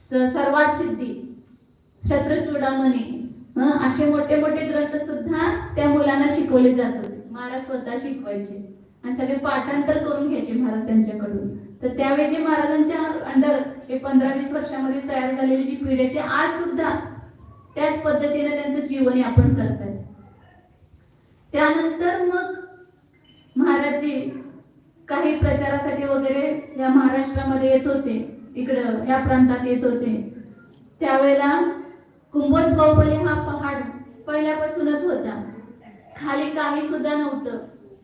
सर्वात सिद्धी, शत्रचूडामणी, असे मोठे मोठे ग्रंथ सुद्धा त्या मुलांना शिकवले जात होते. महाराज स्वतः शिकवायचे आणि सगळे पाठांतर करून घ्यायचे महाराज त्यांच्याकडून. तर त्यावेळी महाराजांच्या अंडर हे 15-20 वर्षामध्ये तयार झालेली जी पिढी आहे ते आज सुद्धा त्याच पद्धतीने त्यांचं जीवन यापन करतात. त्यानंतर मग महाराजजी काही प्रचारासाठी वगैरे या महाराष्ट्रामध्ये येत होते, इकडं या प्रांतात येत होते. त्यावेळेला कुंभोज बाहुबली हा पहाड पहिल्यापासूनच होता. खाली काही सुद्धा नव्हतं,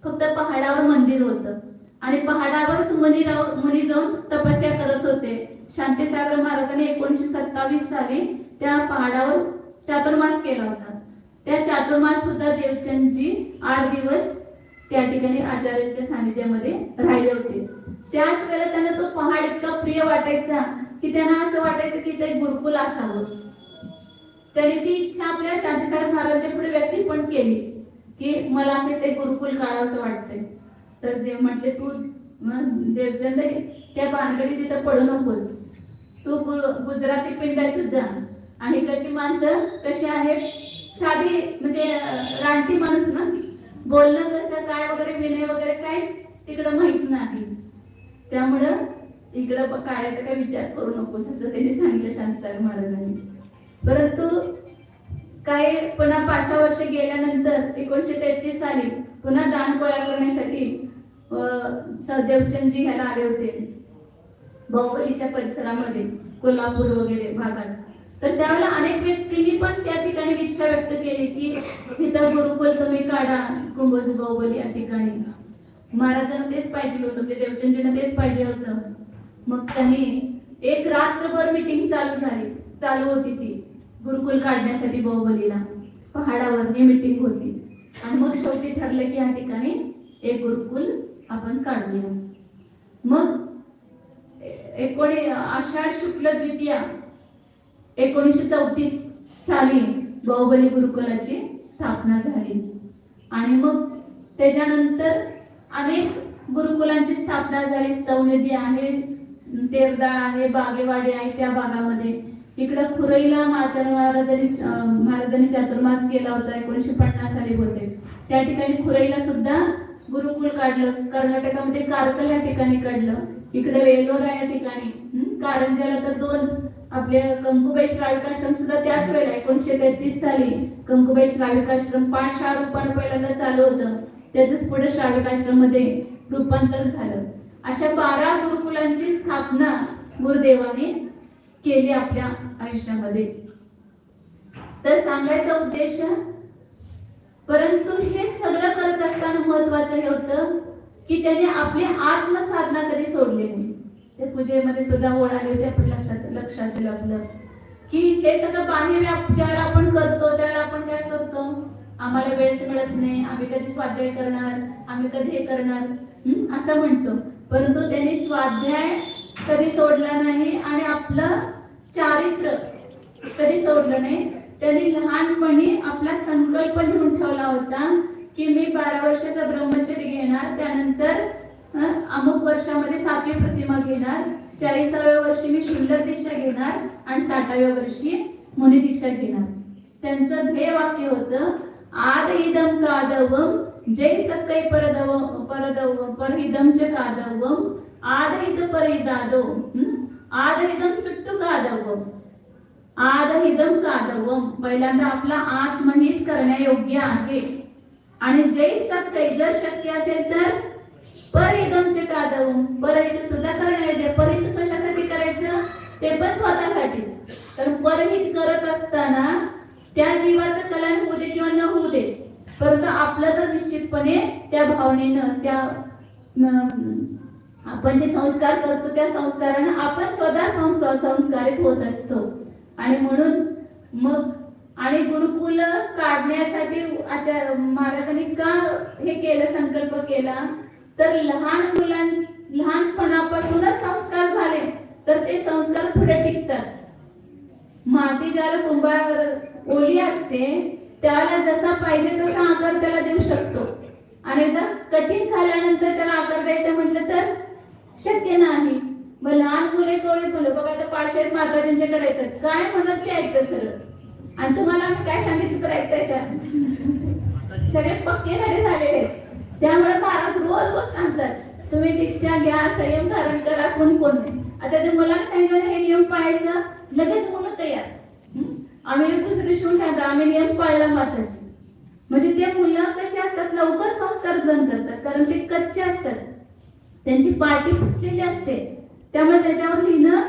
फक्त पहाडावर मंदिर होतं आणि पहाडावरच मुनी जाऊन तपस्या करत होते. शांतीसागर महाराजांनी 1927 साली त्या पहाडावर चातुर्मास केला होता. त्या चातुर्मास सुद्धा देवचंदजी 8 दिवस त्या ठिकाणी आचार्यांच्या सानिध्यामध्ये राहिले होते. त्याच वेळेला त्यांना तो पहाड इतका प्रिय वाटायचा की त्यांना असं वाटायचं की ते गुरुकुल असावं. त्यांनी ती इच्छा आपल्या शांतीसागर महाराजांच्या पुढे व्यक्त पण केली की मला असे ते गुरुकुल काढावं असं वाटतंय. तर देव म्हटले, तू देवचंद त्या भानगडी तिथं पडू नकोस, तू गुजराती पिंड आहे तुझा आणि इकडची माणसं कशी आहेत, साधी म्हणजे रानटी माणूस ना, बोलणं कसं काय वगैरे विनय वगैरे काहीच तिकडं माहित नाही. त्यामुळं इकडं काढायचा काही विचार करू नकोस असं त्यांनी सांगितलं शांतीसागर महाराजांनी. परंतु काय पुन्हा 5-6 वर्ष गेल्यानंतर 1933 साली पुन्हा दान गोळा करण्यासाठी देवचंदजी ह्याला आले होते बाहुबलीच्या परिसरामध्ये, कोल्हापूर वगैरे भागात. तर त्यावेळेला अनेक व्यक्तींनी पण त्या ठिकाणी इच्छा व्यक्त केली की तिथं गुरुकुल तुम्ही काढा कुंभोज बाहुबली या ठिकाणी. महाराजांना तेच पाहिजे होतं, म्हणजे देवचंदजींना तेच पाहिजे होतं. मग त्यांनी एक रात्रभर मीटिंग चालू होती ती गुरुकुल काढण्यासाठी बाहुबलीला. पहाडावर ही मीटिंग होती आणि मग शेवटी ठरलं की या ठिकाणी एक गुरुकुल आपण काढूया. मग आषाढ शुक्ल द्वितीया 1934 साली बाहुबली गुरुकुलाची स्थापना झाली आणि मग त्याच्यानंतर अनेक गुरुकुलांची स्थापना झाली. स्तवनदी आहे, तेरदाळ आहे, बागेवाडी आहे त्या भागामध्ये. इकडं खुरईला महाराजांनी चातुर्मास केला होता, 1950 साली होते. त्या ठिकाणी खुरईला सुद्धा गुरुकुल काढलं. कर्नाटकामध्ये कारकल या ठिकाणी काढलं. इकडे वेलोरा या ठिकाणी, कारंजाला तर 2 आपले कंकुबाई श्राविकाश्रम सुद्धा त्याच वेळेला 1933 साली कंकुबाई श्राविकाश्रम 5 शाळा रूपानं पहिल्यांदा चालू होतं, त्याच पुढे श्राविकाश्रम मध्ये रूपांतर झालं. अशा 12 गुरुकुलांची स्थापना गुरुदेवाने केली आपल्या आयुष्यामध्ये. तर सांगायचा उद्देश, परंतु हे सगळं करत असताना महत्वाचं हे होतं की त्याने आपली आत्मसाधना कधी सोडली नाही. ते पूजेमध्ये सुद्धा ओढ आली होती, आपण लक्ष असेल आपलं की हे सगळं बाह्य व्यापचार आपण करतो, त्याला आपण काय करतो, आम्हाला वेळच मिळत नाही, आम्ही कधी स्वाध्याय करणार, आम्ही कधी हे करणार असं म्हणतो. परंतु त्यांनी स्वाध्याय कधी सोडला नाही आणि आपलं चारित्र्य कधी सोडलं नाही. त्यांनी लहानपणी आपला संकल्प लिहून ठेवला होता की मी 12 वर्षाचा ब्रह्मचर्य घेणार, त्यानंतर अमुक वर्षामध्ये 7वी प्रतिमा घेणार, 40व्या वर्षी मी शुल्लक दीक्षा घेणार आणि 60व्या वर्षी मुनी दीक्षा घेणार. त्यांचं ध्येय वाक्य होतं, आद इदम कादवम जय सकै परहिदम च कादवम आद इद परिदादो आद इदम सुट्टू कादवम आद इदम कादवम. पहिल्यांदा आपला आत्महित करण्यायोग्य आहे आणि जय सकै जर शक्य असेल तर परिदमचे कादवम, परहित सुद्धा करण्यायोग्य. परहित कशासाठी करायचं, ते पण स्वतःसाठीच. तर परहित करत असताना त्या जीवाचं कल्याण होऊ दे किंवा न होऊ दे, परंतु आपलं तर निश्चितपणे त्या भावनेनं, त्या आपण जे संस्कार करतो त्या संस्कारानं आपण स्वतः संस्कारित होत असतो. आणि म्हणून मग आणि गुरुकुल काढण्यासाठी महाराजांनी का हे केलं, संकल्प केला, तर लहानपणापासूनच संस्कार झाले तर ते संस्कार पुढे टिकतात. माती ज्याला कुंभार ओली असते त्याला जसा पाहिजे तसा आकार त्याला देऊ शकतो आणि एकदा कठीण झाल्यानंतर त्याला आकार द्यायचा म्हटलं तर शक्य नाही. मग लहान मुले कोळी मुलं बघा आता पाडशेत माताजींच्याकडे येतात, काय म्हणत ते ऐकतं सरळ. आणि तुम्हाला आम्ही काय सांगितलं तर ऐकताय का, सगळे पक्के घडे झालेले आहेत. त्यामुळे महाराज रोज सांगतात तुम्ही दीक्षा घ्या, संयम धारण करा, कोण नाही. आता ते मुलांना सांगितलं हे नियम पाळायचं, लगेच मुलं तयार. आम्ही दुसरी शिवून सांगतो आम्ही नियम पाळला माताची, म्हणजे ते मुलं कशी असतात, लवकर संस्कार ग्रहण करतात, कारण ते कच्चे असतात, त्यांची पाठी पुसलेली असते, त्यामुळे त्याच्यावर लिहिणं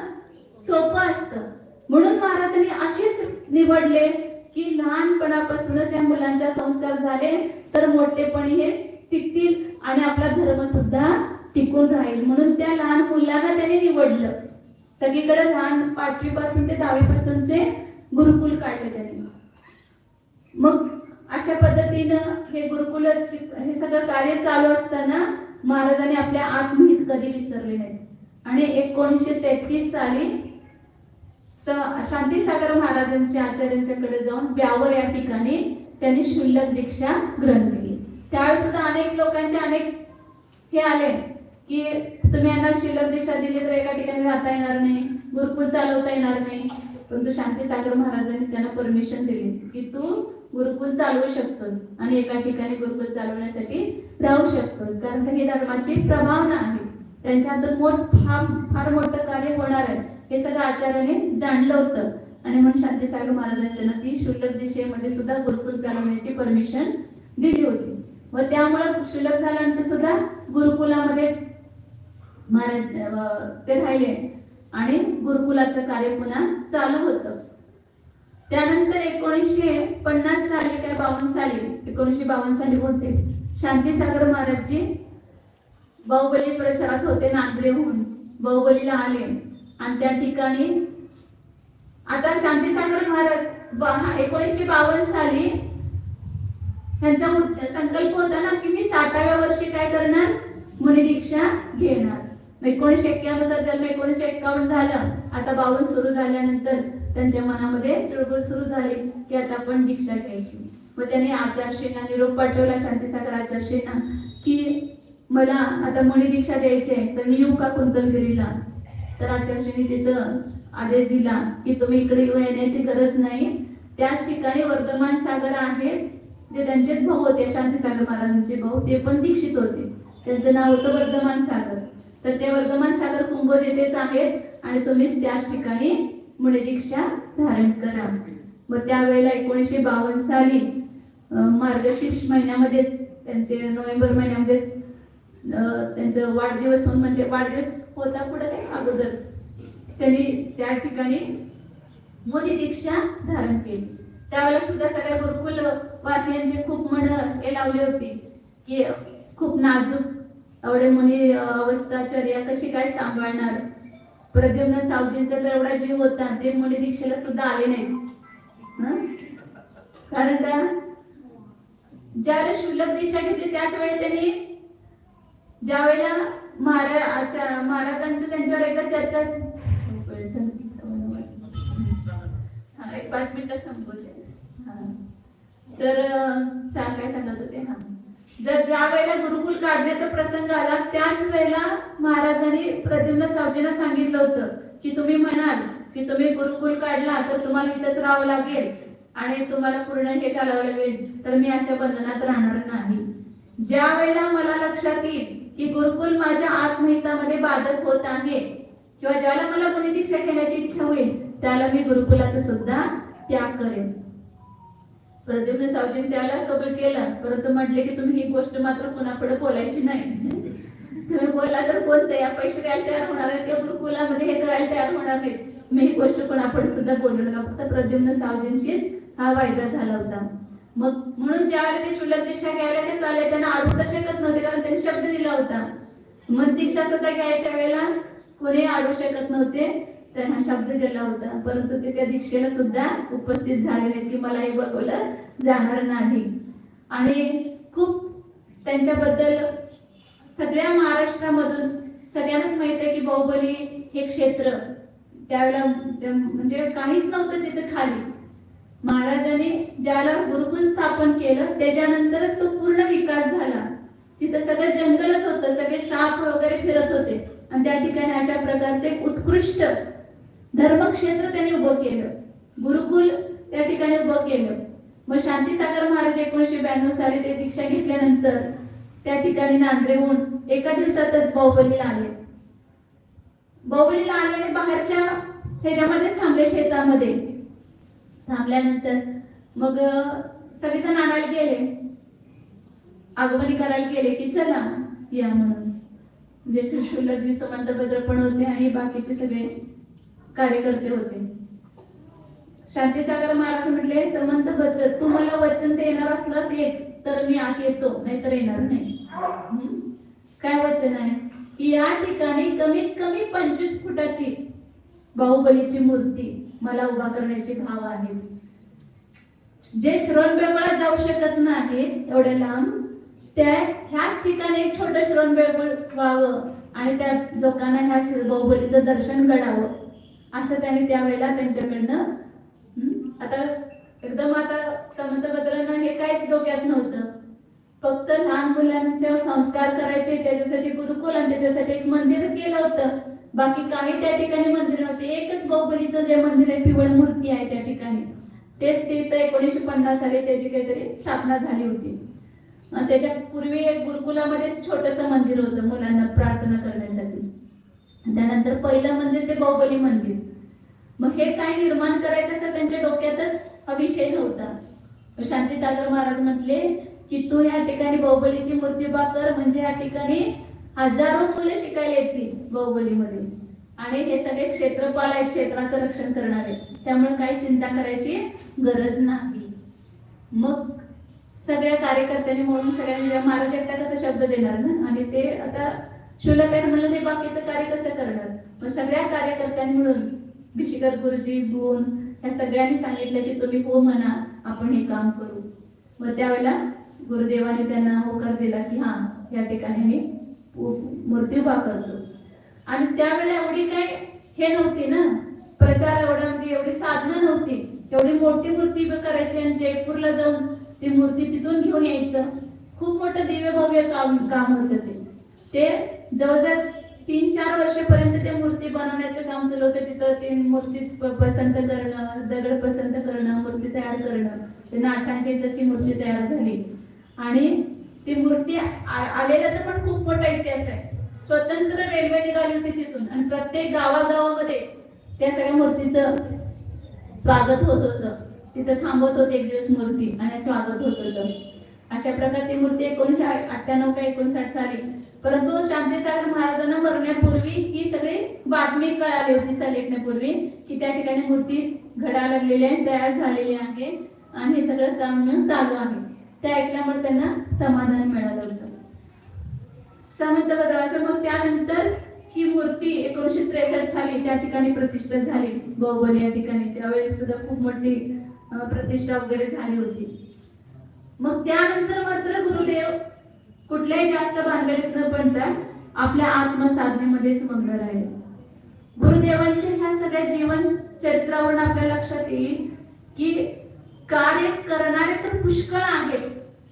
सोपं असतं. म्हणून महाराजांनी असेच निवडले की लहानपणापासूनच या मुलांच्या संस्कार झाले तर मोठेपणी हे टिकतील आणि आपला धर्म सुद्धा टिकून राहील. म्हणून त्या लहान मुलांना त्यांनी निवडलं. सगळीकडे लहान 5वी पासून ते 10वी पासूनचे गुरुकुल काढले त्यांनी. मग अशा पद्धतीनं हे गुरुकुलाचे हे सगळं कार्य चालू असताना महाराजांनी आपल्या आत्महित कधी विसरले नाही आणि 1933 साली शांतीसागर महाराजांच्या आचार्यांच्याकडे जाऊन ब्यावर या ठिकाणी त्यांनी शुल्लक दीक्षा ग्रहण केली. त्यावेळेस सुद्धा अनेक लोकांचे अनेक हे आले की तुम्ही यांना शुल्लक दीक्षा दिली तर एका ठिकाणी राहता येणार नाही, गुरुकुल चालवता येणार नाही. परंतु शांतीसागर महाराजांनी त्यांना परमिशन दिली की तू गुरुकुल चालवू शकतोस आणि एका ठिकाणी गुरुकुल चालवण्यासाठी राहू शकतोस, कारण ही धर्माची प्रभावना आहे. त्यांच्या हातून फार मोठं कार्य होणार आहे हे सगळं आचार्याने जाणलं होतं आणि म्हणून शांतीसागर महाराजांनी त्यांना ती शुल्लक दीक्षेमध्ये सुद्धा गुरुकुल चालवण्याची परमिशन दिली होती. व त्यामुळे शुल्लक झाल्यानंतर सुद्धा गुरुकुलामध्येच महाराज ते राहिले आणि गुरुकुलाचं कार्य पुन्हा चालू होतं. त्यानंतर 1950 साली काय 1952 साली बोलते शांतीसागर महाराजजी बाहुबली परिसरात होते, नांद्रेहून बाहुबलीला आले आणि त्या ठिकाणी आता शांतीसागर महाराज 1952 साली त्यांचा संकल्प होता ना की मी 60व्या वर्षी काय करणार, मुनी दीक्षा घेणार. 1991 चा जन्म 1951 झालं. आता 52 सुरू झाल्यानंतर त्यांच्या मनामध्ये चळवळ सुरू झाली की आता आपण दीक्षा घ्यायची. मग त्यांनी आचार्यश्रींना निरोप पाठवला, शांतीसागर आचार्यश्रींना, की मला आता मुनी दीक्षा द्यायची आहे तर मी येऊ का कुंतलगिरीला. तर आचार्यश्रींनी तिथं आदेश दिला की तुम्ही इकडे येण्याची गरज नाही, त्याच ठिकाणी वर्धमान सागर आहेत जे त्यांचेच भाऊ होते, शांतीसागर महाराजांचे भाऊ, ते पण दीक्षित होते. त्यांचं नाव होतं वर्धमान सागर. तर ते वर्धमान सागर कुंभोज येथेच आहेत आणि तुम्ही त्याच ठिकाणी मुनी दीक्षा धारण करा. मग त्यावेळेला 1952 साली मार्गशीर्ष महिन्यामध्ये त्यांचे नोव्हेंबर महिन्यामध्येच त्यांचं वाढदिवस होऊन, म्हणजे वाढदिवस होता पुढे काय अगोदर, त्यांनी त्या ठिकाणी मुनी दीक्षा धारण केली. त्यावेळेला सुद्धा सगळ्या गुरुकुल वासियांची खूप मन हे लावली होती की खूप नाजूक एवढे मुनी अवस्थाचर्या कशी काय सांभाळणार. प्रद्युम्न सावजींचा तर एवढा जीव होता, ते मुनी दीक्षेला सुद्धा आले नाहीत. कारण का ज्यावेळेला शुल्लक दीक्षा घेतली त्याच वेळी त्यांनी ज्या वेळेला महाराजांचं त्यांच्यावर एकदा चर्चा 5 मिनिटं संपवते. तर काय सांगत होते, ज्या वेळेला गुरुकुल काढण्याचा प्रसंग आला त्याच वेळेला महाराजांनी प्रद्युम्न सावजींना सांगितलं होतं की तुम्ही म्हणाल की तुम्ही गुरुकुल काढला तर तुम्हाला इथंच राहावं लागेल आणि तुम्हाला पूर्ण हे करावं लागेल, तर मी अशा बंधनात राहणार नाही. ज्या वेळेला मला लक्षात येईल की गुरुकुल माझ्या आत्महितामध्ये बाधक होत आहे किंवा ज्याला मला मुनी दीक्षा घेण्याची इच्छा होईल त्याला मी गुरुकुलाचा सुद्धा त्याग करेन. प्रद्युम्न सावजींनी त्याला कबूल केलं, परंतु म्हटले की तुम्ही ही गोष्ट मात्र पुन्हा बोलायची नाही. तुम्ही बोलला तर कोण तयार पैसे द्यायला तयार होणार आहे किंवा गुरुकुलामध्ये हे करायला तयार होणार नाही. मी ही गोष्ट पुन्हा सुद्धा बोलू नका. फक्त प्रद्युम्न सावजींशीच हा वायदा झाला होता. मग म्हणून ज्यावेळेला ते शुल्लक दीक्षा घ्यायला ते चालले त्यांना अडवू तर शकत नव्हते, कारण त्यांनी शब्द दिला होता. मग दीक्षा सुद्धा घ्यायच्या वेळेला कोणी अडवू शकत नव्हते, त्यांना शब्द दिला होता. परंतु ते त्या दीक्षेला सुद्धा उपस्थित झाले नाहीत की मला हे बघवलं जाणार नाही. आणि खूप त्यांच्याबद्दल सगळ्या महाराष्ट्रामधून सगळ्यांनाच माहित आहे की बाहुबली हे क्षेत्र त्यावेळेला म्हणजे काहीच नव्हतं तिथं खाली. महाराजांनी ज्याला गुरुकुल स्थापन केलं त्याच्यानंतरच तो पूर्ण विकास झाला. तिथं सगळं जंगलच होतं, सगळे साप वगैरे फिरत होते आणि त्या ठिकाणी अशा प्रकारचे उत्कृष्ट धर्मक्षेत्र त्यांनी उभं केलं, गुरुकुल त्या ठिकाणी उभं केलं. मग शांतीसागर महाराज 1992 साली ते दीक्षा घेतल्यानंतर त्या ठिकाणी नांद्रेहून एका दिवसातच बाहुबलीला आले. बाहुबलीला आले बाहेरच्या ह्याच्यामध्येच थांबले, शेतामध्ये थांबल्यानंतर मग सगळेजण आणायला गेले, आगमनी करायला गेले की चला या म्हणून. जे श्री शुल्लकजी सुमंतभद्र पण होते आणि बाकीचे सगळे कार्यकर्ते होते. शांतीसागर महाराज म्हटले, सुमंतभद्र तू मला वचन देणार असलास एक तर मी आत येतो, नाहीतर येणार नाही. काय वचन आहे की या ठिकाणी कमीत कमी 25 फुटाची बाहुबलीची मूर्ती मला उभा करण्याचे भाव आहे. जे श्रवणबेळगोळा जाऊ शकत नाही एवढ्या लांब, त्या ह्याच ठिकाणी एक छोटं श्रवणबेळगोळ व्हावं आणि त्या लोकांना ह्या बाहुबलीचं दर्शन घडावं, असं त्यांनी त्यावेळेला त्यांच्याकडनं आता एकदम आता सुमंतभद्रांना हे काहीच डोक्यात नव्हतं. फक्त लहान मुलांच्यावर संस्कार करायचे, त्याच्यासाठी गुरुकुल आणि त्याच्यासाठी एक मंदिर केलं होतं. बाकी काही त्या ठिकाणी मंदिर नव्हते. एकच बाहुबलीचं जे मंदिर आहे, पिवळ मूर्ती आहे त्या ठिकाणी, तेच ते 1950 साली त्याची काहीतरी स्थापना झाली होती. त्याच्या पूर्वी एक गुरुकुलामध्येच छोटंसं मंदिर होतं मुलांना प्रार्थना करण्यासाठी. त्यानंतर पहिलं मंदिर ते बाहुबली मंदिर. मग हे काय निर्माण करायचं असं त्यांच्या डोक्यातच हा विषय नव्हता. शांतीसागर महाराज म्हटले की तू या ठिकाणी बाहुबलीची मूर्ती उभा कर, म्हणजे या ठिकाणी हजारो मुले शिकायला येतील बाहुबलीमध्ये आणि हे सगळे क्षेत्रपाल आहेत, क्षेत्राचं रक्षण करणारे, त्यामुळे काही चिंता करायची गरज नाही. मग सगळ्या कार्यकर्त्यांनी म्हणून सगळ्यांनी महाराज एकटा कसं शब्द देणार ना, आणि ते आता शुल्लक आहे म्हणलं ते बाकीचं कार्य कसं करणार. मग सगळ्या कार्यकर्त्यांनी मिळून भिशीकर गुरुजी, गुण या सगळ्यांनी सांगितलं की तुम्ही हो म्हणा, आपण हे काम करू. मग त्यावेळेला गुरुदेवाने त्यांना होकार दिला की हा या ठिकाणी मी मूर्ती उभा करतो. आणि त्यावेळेला एवढी काही हे नव्हती ना, प्रचार एवढा म्हणजे एवढी साधनं नव्हती. एवढी मोठी मूर्ती करायची आणि जयपूरला जाऊन ती मूर्ती तिथून घेऊन यायचं, खूप मोठं दिव्य भव्य काम होतं ते. जवळजवळ 3-4 वर्षापर्यंत ते मूर्ती बनवण्याचं काम चालू होतं. तिथं ते मूर्ती पसंत करणं, दगड पसंत करणं, मूर्ती तयार करणं. ते नाठांची तशी मूर्ती तयार झाली आणि ती मूर्ती आलेल्याचा पण खूप मोठा इतिहास आहे. स्वतंत्र रेल्वे निघाली होती तिथून आणि प्रत्येक गावागावामध्ये त्या सगळ्या मूर्तीचं स्वागत होत होतं. तिथं थांबत होते एक दिवस मूर्ती आणि स्वागत होत होतं. अशा प्रकारे ती मूर्ती 1998 का 59 साली, परंतु शांतीसागर महाराजांना मरण्यापूर्वी ही सगळी बातमी कळाली होती सलेखण्यापूर्वी की त्या ठिकाणी मूर्ती घडायला लागलेली आहे, तयार झालेली आहे आणि हे सगळं काम चालू आहे. ते ऐकल्यामुळे त्यांना समाधान मिळालं होतं. सुमंतभद्राचं मग त्यानंतर ही मूर्ती 1963 साली त्या ठिकाणी प्रतिष्ठा झाली बाहुबली या ठिकाणी. त्यावेळेस सुद्धा खूप मोठी प्रतिष्ठा वगैरे झाली होती. मग त्यानंतर मात्र गुरुदेव कुठल्याही जास्त भानगडीत न पडता आपल्या आत्मसाधनेमध्येच मग्न राहिले. गुरुदेवांच्या ह्या सगळ्या जीवन चरित्रावरून आपल्या लक्षात येईल की कार्य करणारे तर पुष्कळ आहेत,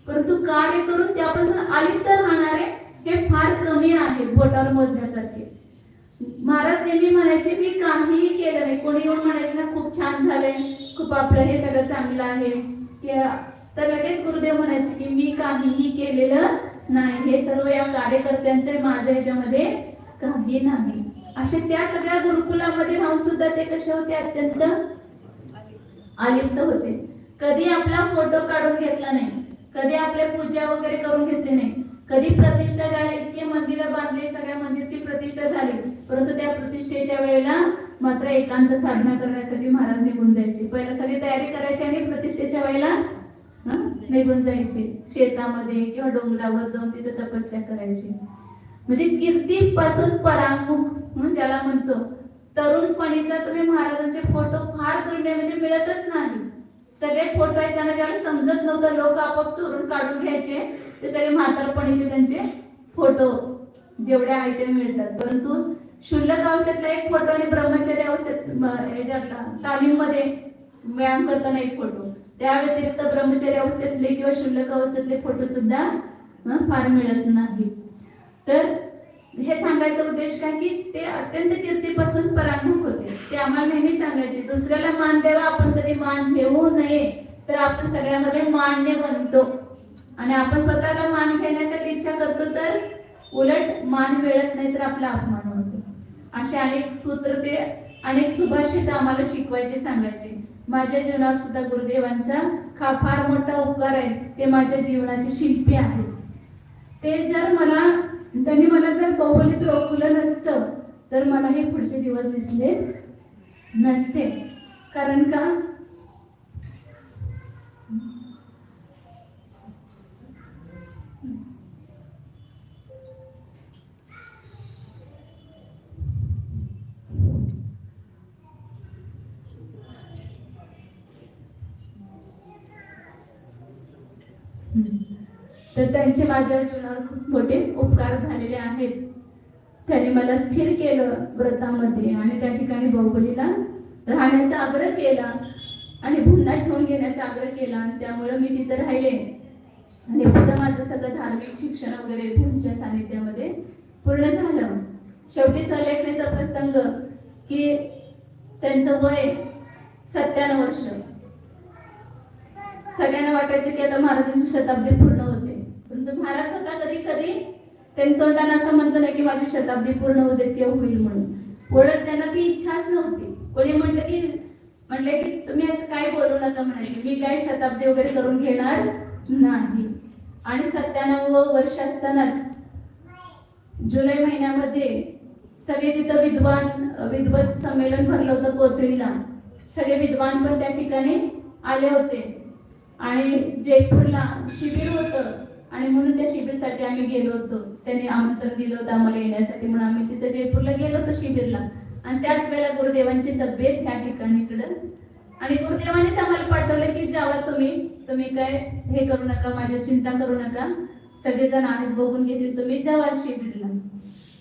परंतु कार्य करून त्यापासून अलिप्त राहणारे हे फार कमी आहेत, बोटावर मोजण्यासारखे. महाराज नेहमी म्हणायचे मी काहीही केलं नाही. कोणी येऊन म्हणायचे ना खूप छान झालंय, खूप आपलं हे सगळं चांगलं आहे, तर लगेच गुरुदेव म्हणायचे की मी काहीही केलेलं नाही, हे सर्व या कार्यकर्त्यांचे, माझ्या ह्याच्यामध्ये काही नाही. असे त्या सगळ्या गुरुकुलामध्ये राहून सुद्धा ते कसे होते, अत्यंत अलिप्त होते. कधी आपला फोटो काढून घेतला नाही, कधी आपले पूजा वगैरे करून घेतली नाही, कधी प्रतिष्ठा झाली, इतके मंदिरं बांधली, सगळ्या मंदिरची प्रतिष्ठा झाली, परंतु त्या प्रतिष्ठेच्या वेळेला मात्र एकांत साधना करण्यासाठी महाराज निघून जायचे. पहिला सगळी तयारी करायची आणि प्रतिष्ठेच्या वेळेला निघून जायचे शेतामध्ये किंवा डोंगरावर जाऊन तिथे तपस्या करायची. म्हणजे कीर्तीपासून परांगमुख ज्याला म्हणतो, तरुणपणीचा तुम्ही महाराजांचे फोटो फार दुर्मिळ म्हणजे मिळतच नाही. सगळे फोटो आहेत त्यांना ज्याला समजत नव्हतं, लोक आपोआप चोरून काढून घ्यायचे, ते सगळे म्हातारपणीचे त्यांचे फोटो जेवढे आहेत ते मिळतात. परंतु शुल्लक अवस्थेतला एक फोटो आणि ब्रह्मचर्य अवस्थेत तालीम मध्ये व्यायाम करताना एक फोटो, त्या व्यतिरिक्त ब्रह्मचर्य अवस्थेतले किंवा शुल्लक अवस्थेतले फोटो सुद्धा फार मिळत नाही. तर हे सांगायचा उद्देश काय की ते अत्यंत कीर्तीपासून परांगमुख होते. ते आम्हाला नेहमी सांगायचे दुसऱ्याला मान द्यावा, आपण कधी मान घेऊ नये, तर आपण सगळ्यामध्ये मान्य बनतो आणि आपण स्वतःला मान घेण्यासाठी इच्छा करतो तर उलट मान मिळत नाही तर आपला अपमान होतो. असे अनेक सूत्र ते अनेक सुभाषित आम्हाला शिकवायचे, सांगायचे. माझ्या जीवनात सुद्धा गुरुदेवांचा फार मोठा उपकार आहे. ते माझ्या जीवनाचे शिल्पी आहेत. ते जर त्यांनी मला जर बाहुबलीत रोखलं नसतं तर मला हे पुढचे दिवस दिसले नसते. कारण का तर त्यांचे माझ्या जीवनावर खूप मोठे उपकार झालेले आहेत. त्यांनी मला स्थिर केलं व्रतामध्ये आणि त्या ठिकाणी बाहुबलीला राहण्याचा आग्रह केला आणि पुन्हा ठेवून घेण्याचा आग्रह केला आणि त्यामुळे मी तिथे राहिले आणि पुढं माझं सगळं धार्मिक शिक्षण वगैरे त्यांच्या सानिध्यामध्ये पूर्ण झालं. शेवटी सहलेखनाचा प्रसंग की त्यांचं वय 97 वर्ष. सगळ्यांना वाटायचं की आता महाराजांची शताब्दी पूर्ण होते, परंतु महाराज स्वतः कधी कधी त्यांनी तोंडाने असं म्हटलं नाही की माझी शताब्दी पूर्ण होते किंवा होईल म्हणून. उलट त्यांना ती इच्छाच नव्हती. कोणी म्हटले की तुम्ही असं काय बोलू नका म्हणायचे, मी काय शताब्दी वगैरे करून घेणार नाही. आणि 97 वर्ष असतानाच जुलै महिन्यामध्ये सगळे तिथं विद्वत संमेलन भरलं होतं कोथळीला. सगळे विद्वान पण त्या ठिकाणी आले होते आणि जयपूरला शिबिर होतं आणि म्हणून त्या शिबिरसाठी आम्ही गेलो होतो. त्यांनी आमंत्रण दिलं होतं आम्हाला येण्यासाठी म्हणून आम्ही तिथे जयपूरला गेलो होतो शिबिरला. आणि त्याच वेळेला गुरुदेवांची तब्येत ह्या ठिकाणी इकडं आणि गुरुदेवांनीच आम्हाला पाठवलं की जावा तुम्ही काय हे करू नका, माझी चिंता करू नका, सगळेजण आहेत बघून घेतील, तुम्ही जावा शिबिरला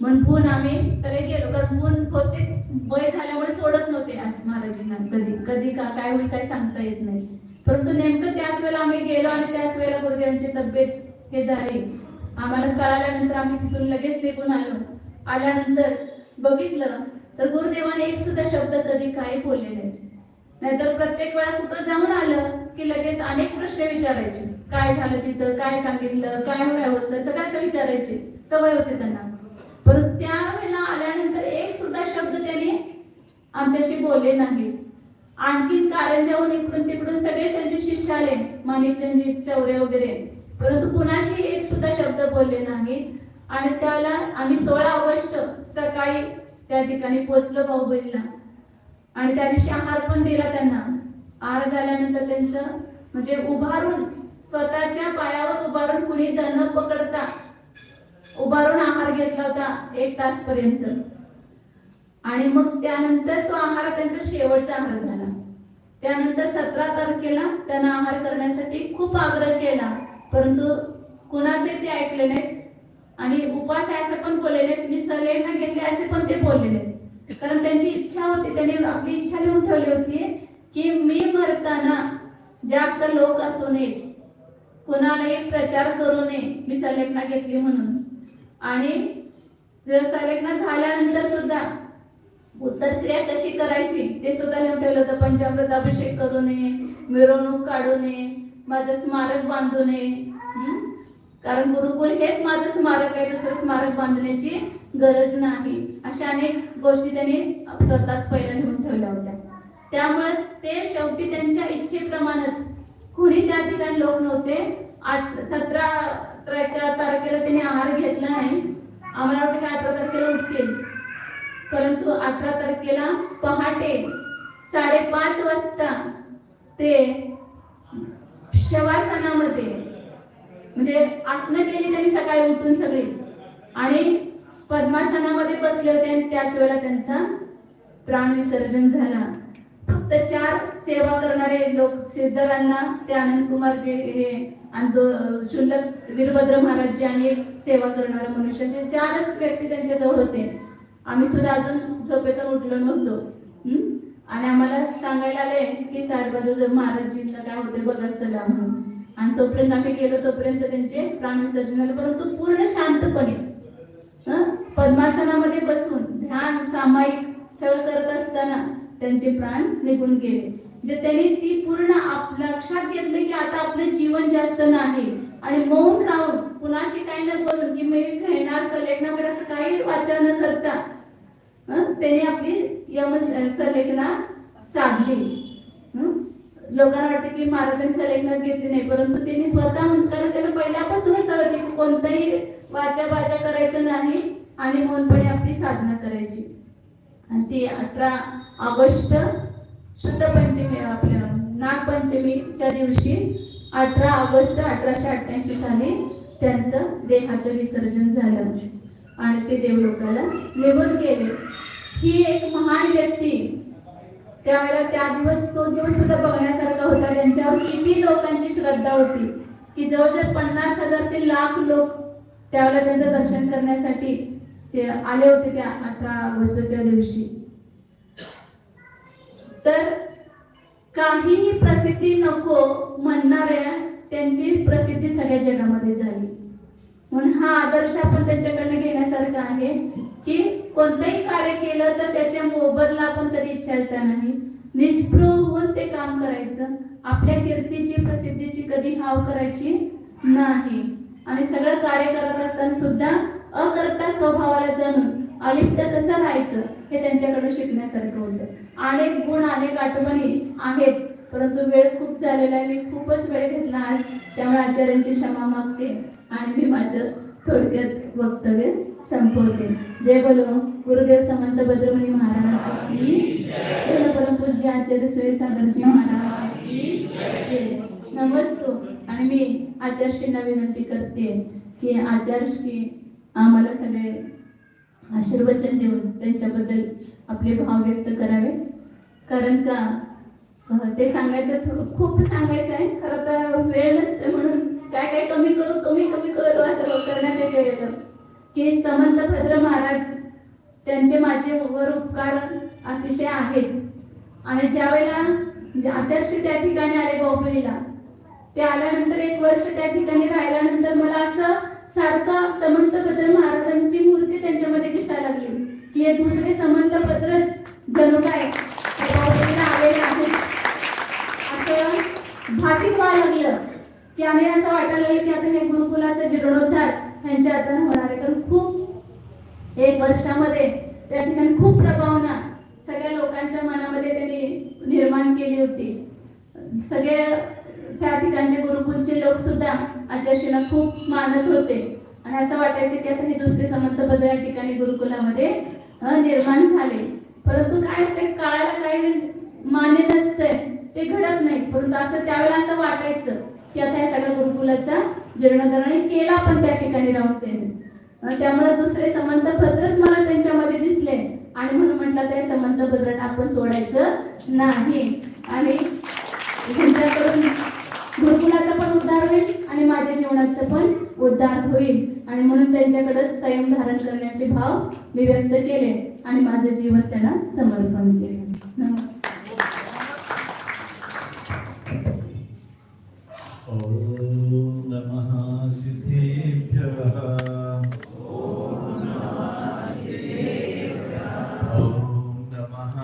म्हणून आम्ही सगळे गेलो. कारण गुण होतेच, वय झाल्यामुळे सोडत नव्हते महाराजांना. कधी काय होईल काय सांगता येत नाही. परंतु नेमकं त्याच वेळेला आम्ही गेलो आणि त्याच वेळेला गुरुदेवांची तब्येत हे झाली. आम्हाला कळाल्यानंतर आम्ही तिथून लगेच निघून आल्यानंतर बघितलं तर गुरुदेवाने एक सुद्धा शब्द कधी काही बोलले नाही. नाहीतर प्रत्येक वेळा कुठं जाऊन आलं की लगेच अनेक प्रश्न विचारायचे, काय झालं तिथं, काय सांगितलं, काय होतं, सगळ्याच विचारायचे सवय होते त्यांना. परंतु त्यावेळेला आल्यानंतर एक सुद्धा शब्द त्यांनी आमच्याशी बोलले नाही. आणखी कारंजाहून इकडून तिकडून सगळे त्यांचे शिष्य आले, माणिकचंद चौरे वगैरे, परंतु कुणाशी एक सुद्धा शब्द बोलले नाही. आणि त्याला आम्ही 16 ऑगस्ट सकाळी त्या ठिकाणी पोहोचलो बाहुबलीला आणि त्या दिवशी आहार पण दिला त्यांना. आहार झाल्यानंतर त्यांचं म्हणजे उभारून स्वतःच्या पायावर उभारून कुणी न पकडता उभारून आहार घेतला होता 1 तासपर्यंत. आणि मग त्यानंतर तो आहार त्यांचा शेवटचा आहार झाला. त्यानंतर 17 तारखेला त्यांना आहार करण्यासाठी खूप आग्रह केला, परंतु कुणाचे ते ऐकले नाहीत आणि उपास आहे असं पण बोलले नाहीत, मी सहलेखना घेतली असे पण ते बोलले नाहीत. कारण त्यांची इच्छा होती, त्यांनी आपली इच्छा लिहून ठेवली होती की मी मरताना जास्त लोक असू नये, कुणालाही प्रचार करू नये मी सहलेखना घेतली म्हणून. आणि जर सहलेखना झाल्यानंतर सुद्धा उत्तर क्रिया कशी करायची ते सुद्धा लिहून ठेवलं होतं. पंचामृत अभिषेक करू नये, मिरवणूक काढू नये, माझं स्मारक बांधू नये, कारण गुरुकुल हेच माझं स्मारक आहे, दुसरं स्मारक बांधण्याची गरज नाही. अशा अनेक गोष्टी त्यांनी स्वतःच पहिल्या लिहून ठेवल्या होत्या. त्यामुळे ते शेवटी त्यांच्या इच्छेप्रमाणेच कुणी त्या ठिकाणी लोक नव्हते. 17 तारखेला त्यांनी आहार घेतला नाही. आम्हाला वाटतं की 18 तारखेला उठतील, परंतु 18 तारखेला पहाटे 5:30 वाजता ते शवासनामध्ये म्हणजे आसनं केली त्यांनी सकाळी उठून सगळी आणि पद्मासनामध्ये बसले होते आणि त्याच वेळेला त्यांचा प्राण विसर्जन झाला. फक्त 4 सेवा करणारे लोक, सिद्धरांना ते आनंद कुमार जे हे आणि शुल्लक वीरभद्र महाराज जे आणि एक सेवा करणारा मनुष्याचे 4च व्यक्ती त्यांच्या जवळ होते. आम्ही सुद्धा अजून झोपेतून उठलो नव्हतो. आणि आम्हाला सांगायला आले की साहेबाजू महाराजींना काय होते बघत चला म्हणून. आणि तोपर्यंत आम्ही गेलो, तोपर्यंत त्यांचे प्राण विसर्जन झाले, परंतु पूर्ण शांतपणे पद्मासनामध्ये बसून ध्यान सामायिक सगळं करत असताना त्यांचे प्राण निघून गेले. जे त्यांनी ती पूर्ण लक्षात घेतलं की आता आपलं जीवन जास्त नाही आणि मौन राहून कुणाशी काही न बोलून की मी खेळणार सहलेखना वगैरे असं काही वाचा न करता त्यांनी आपली सहलेखना साधली. लोकांना वाटतं की महाराजांनी सलेखनाच घेतली नाही, परंतु त्यांनी स्वतः कारण त्यांना पहिल्यापासूनच सवय होती की कोणताही वाचा करायचं नाही आणि मौनपणे आपली साधना करायची. आणि ती 18 ऑगस्ट शुद्ध पंचमी आपल्या नागपंचमीच्या दिवशी 18 ऑगस्ट 1888 साली त्यांचं देहाचं विसर्जन झालं आणि ते देवलोकाला निघून गेले. ही एक महान व्यक्ती, त्यावेळेला तो दिवस सुद्धा बघण्यासारखा होता. त्यांच्यावर किती लोकांची श्रद्धा होती की जवळजवळ 50,000 ते लाख लोक त्यावेळेला त्यांचं दर्शन करण्यासाठी ते आले होते त्या 18 ऑगस्टच्या दिवशी. तर काहीही प्रसिद्धी नको म्हणणाऱ्या त्यांची प्रसिद्धी सगळ्या जगामध्ये झाली. म्हणून हा आदर्श आपण त्यांच्याकडनं घेण्यासारखा आहे की कोणतंही कार्य केलं तर त्याच्या मोबदला आपण कधी इच्छायचा नाही, निस्पृह होऊन ते काम करायचं. आपल्या कीर्तीची प्रसिद्धीची कधी हाव करायची नाही आणि सगळं कार्य करत असताना सुद्धा अकर्ता स्वभावाला जाणून अलिप्त कसं राहायचं हे त्यांच्याकडून शिकण्यासारखं होतं. अनेक गुण अनेक आठवणी आहेत, परंतु वेळ खूप झालेला आहे. मी खूपच वेळ घेतला आज, त्यामुळे आचार्यांची क्षमा मागते आणि मी माझं थोडक्यात वक्तव्य संपवते. जय बोलो गुरुदेव समंत भद्रमुनी महाराज की जय, परमपूज्य आचार्य सुरे सागरजी महाराज की जय. नमस्तो. आणि मी आचार्यश्रींना विनंती करते की आचार्यश्री आम्हाला सगळे आशीर्वचन देऊन त्यांच्याबद्दल आपले भाव व्यक्त करावे. कारण का ते सांगायचं खूप सांगायचं आहे, खरं तर वेळ नसते म्हणून काय कमी करू असं करण्यात येतं की समंत भद्र महाराज त्यांचे माझे वर उपकार अतिशय आहेत. आणि ज्या वेळेला आचार्यश्री त्या ठिकाणी आले गोपलीला, ते आल्यानंतर 1 वर्ष त्या ठिकाणी राहिल्यानंतर मला असं सारखं समंत भद्र महाराजांची मूर्ती त्यांच्यामध्ये दिसायला लागली की हे दुसरे समंत भद्रच जणू काय आलेले आहेत असं भासित व्हायला लागलं की आणि असं वाटायला लागलं की आता हे गुरुकुलाचा जीर्णोद्धार ह्यांच्या हाताने होणार आहे. कारण खूप 1 वर्षामध्ये त्या ठिकाणी खूप प्रभावना सगळ्या लोकांच्या मनामध्ये त्यांनी निर्माण केली होती. सगळे त्या ठिकाणचे गुरुकुलचे लोक सुद्धा आचार्यश्रींना खूप मानत होते आणि असं वाटायचं की आता हे दुसरे समंत भद्र या ठिकाणी गुरुकुलामध्ये निर्माण झाले. परंतु काय असते, काळाला काही मान्य नसतंय, ते घडत नाही. परंतु असं त्यावेळेला असं वाटायचं की आता या सगळ्या गुरुकुलाचा जीर्णोद्धार केला पण त्या ठिकाणी राहून त्यांनी. त्यामुळे दुसरे समंत भद्रच मला त्यांच्यामध्ये दिसले आणि म्हणून म्हटलं त्या समंत भद्रांना आपण सोडायचं नाही आणि त्यांच्याकडून गुरुकुलाचा पण उद्धार होईल आणि माझ्या जीवनाचा पण उद्धार होईल. आणि म्हणून त्यांच्याकडे संयम धारण करण्याचे भाव मी व्यक्त केले आणि माझं जीवन त्यांना समर्पण केले. नमस्कार. ओम नमः सिद्धेभ्यः. ओम नमः सिद्धेभ्यः. ओम नमः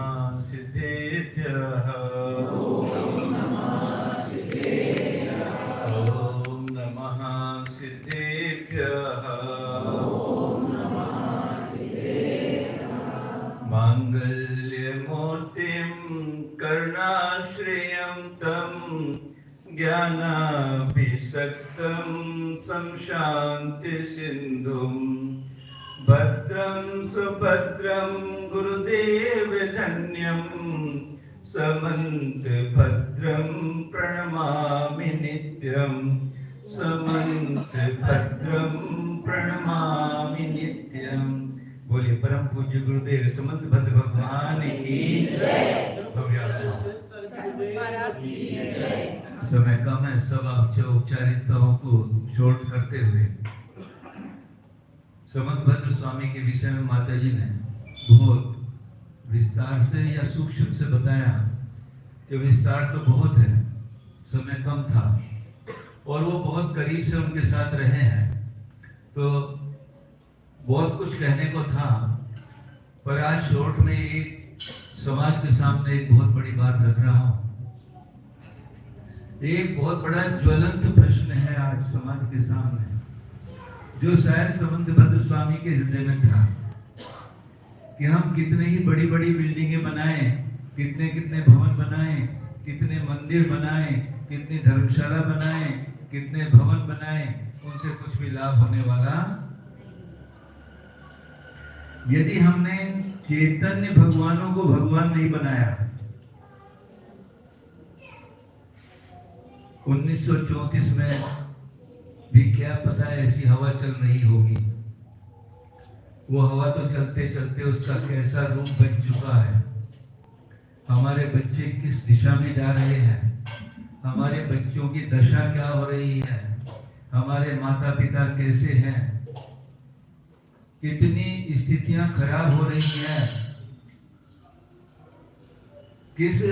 सिद्धेभ्यः. मांगल्यमूर्तिं करुणाश्रयं तं ज्ञानाभिषक्तं संशान्तिसिन्धुं भद्रं सुभद्रं गुरुदेवधन्यं समन्तभद्रं प्रणमामि नित्यं. समन्तभद्रं प्रणमामि नित्यं. बोलिए परम पूज्य गुरुदेव समंत भद्र भगवान की जय. समय कम है, सब औपचारिकताओं को शॉर्ट करते हुए समंत भद्र स्वामी के विषय में माता जी ने बहुत विस्तार से या सूक्ष्म से बताया कि विस्तार तो बहुत है, समय कम था और वो बहुत करीब से उनके साथ रहे हैं, तो बहुत कुछ कहने को था. पर आज शॉर्ट में एक समाज के सामने एक बहुत बड़ी बात रख रहा हूं. एक बहुत बड़ा ज्वलंत प्रश्न है आज समाज के सामने, जो शायद समंत भद्र स्वामी के हृदय में था कि हम कितने ही बड़ी बड़ी बिल्डिंगें बनाएं, कितने कितने भवन बनाएं, कितने मंदिर बनाए, कितनी धर्मशाला बनाए, कितने भवन बनाए, उनसे कुछ भी लाभ होने वाला। यदि हमने चैतन्य भगवानों को भगवान नहीं बनाया, 1934 में भी क्या पता ऐसी हवा चल रही होगी। वो हवा तो चलते चलते उसका कैसा रूप बन चुका है। हमारे बच्चे किस दिशा में जा रहे हैं, हमारे बच्चों की दशा क्या हो रही है, हमारे माता पिता कैसे हैं, कितनी स्थितियां खराब हो रही हैं, किस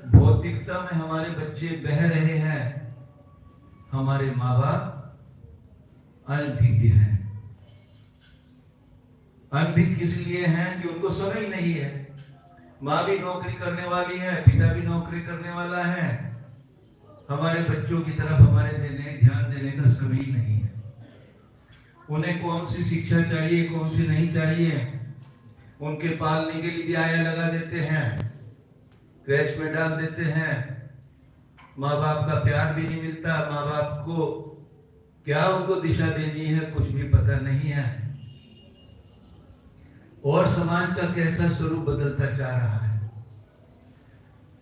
भौतिकता में हमारे बच्चे बह रहे हैं। हमारे माँ बाप अनभिज्ञ हैं। अनभिज्ञ किस लिए हैं कि उनको समझ नहीं है। माँ भी नौकरी करने वाली है, पिता भी नौकरी करने वाला है, हमारे बच्चों की तरफ हमारे ध्यान देने का समय नहीं है। उन्हें कौन सी शिक्षा चाहिए, कौन सी नहीं चाहिए, उनके पालने के लिए आया लगा देते हैं, क्रैश में डाल देते हैं। माँ बाप का प्यार भी नहीं मिलता, माँ बाप को क्या उनको दिशा देनी है कुछ भी पता नहीं है। और समाज का कैसा स्वरूप बदलता जा रहा है।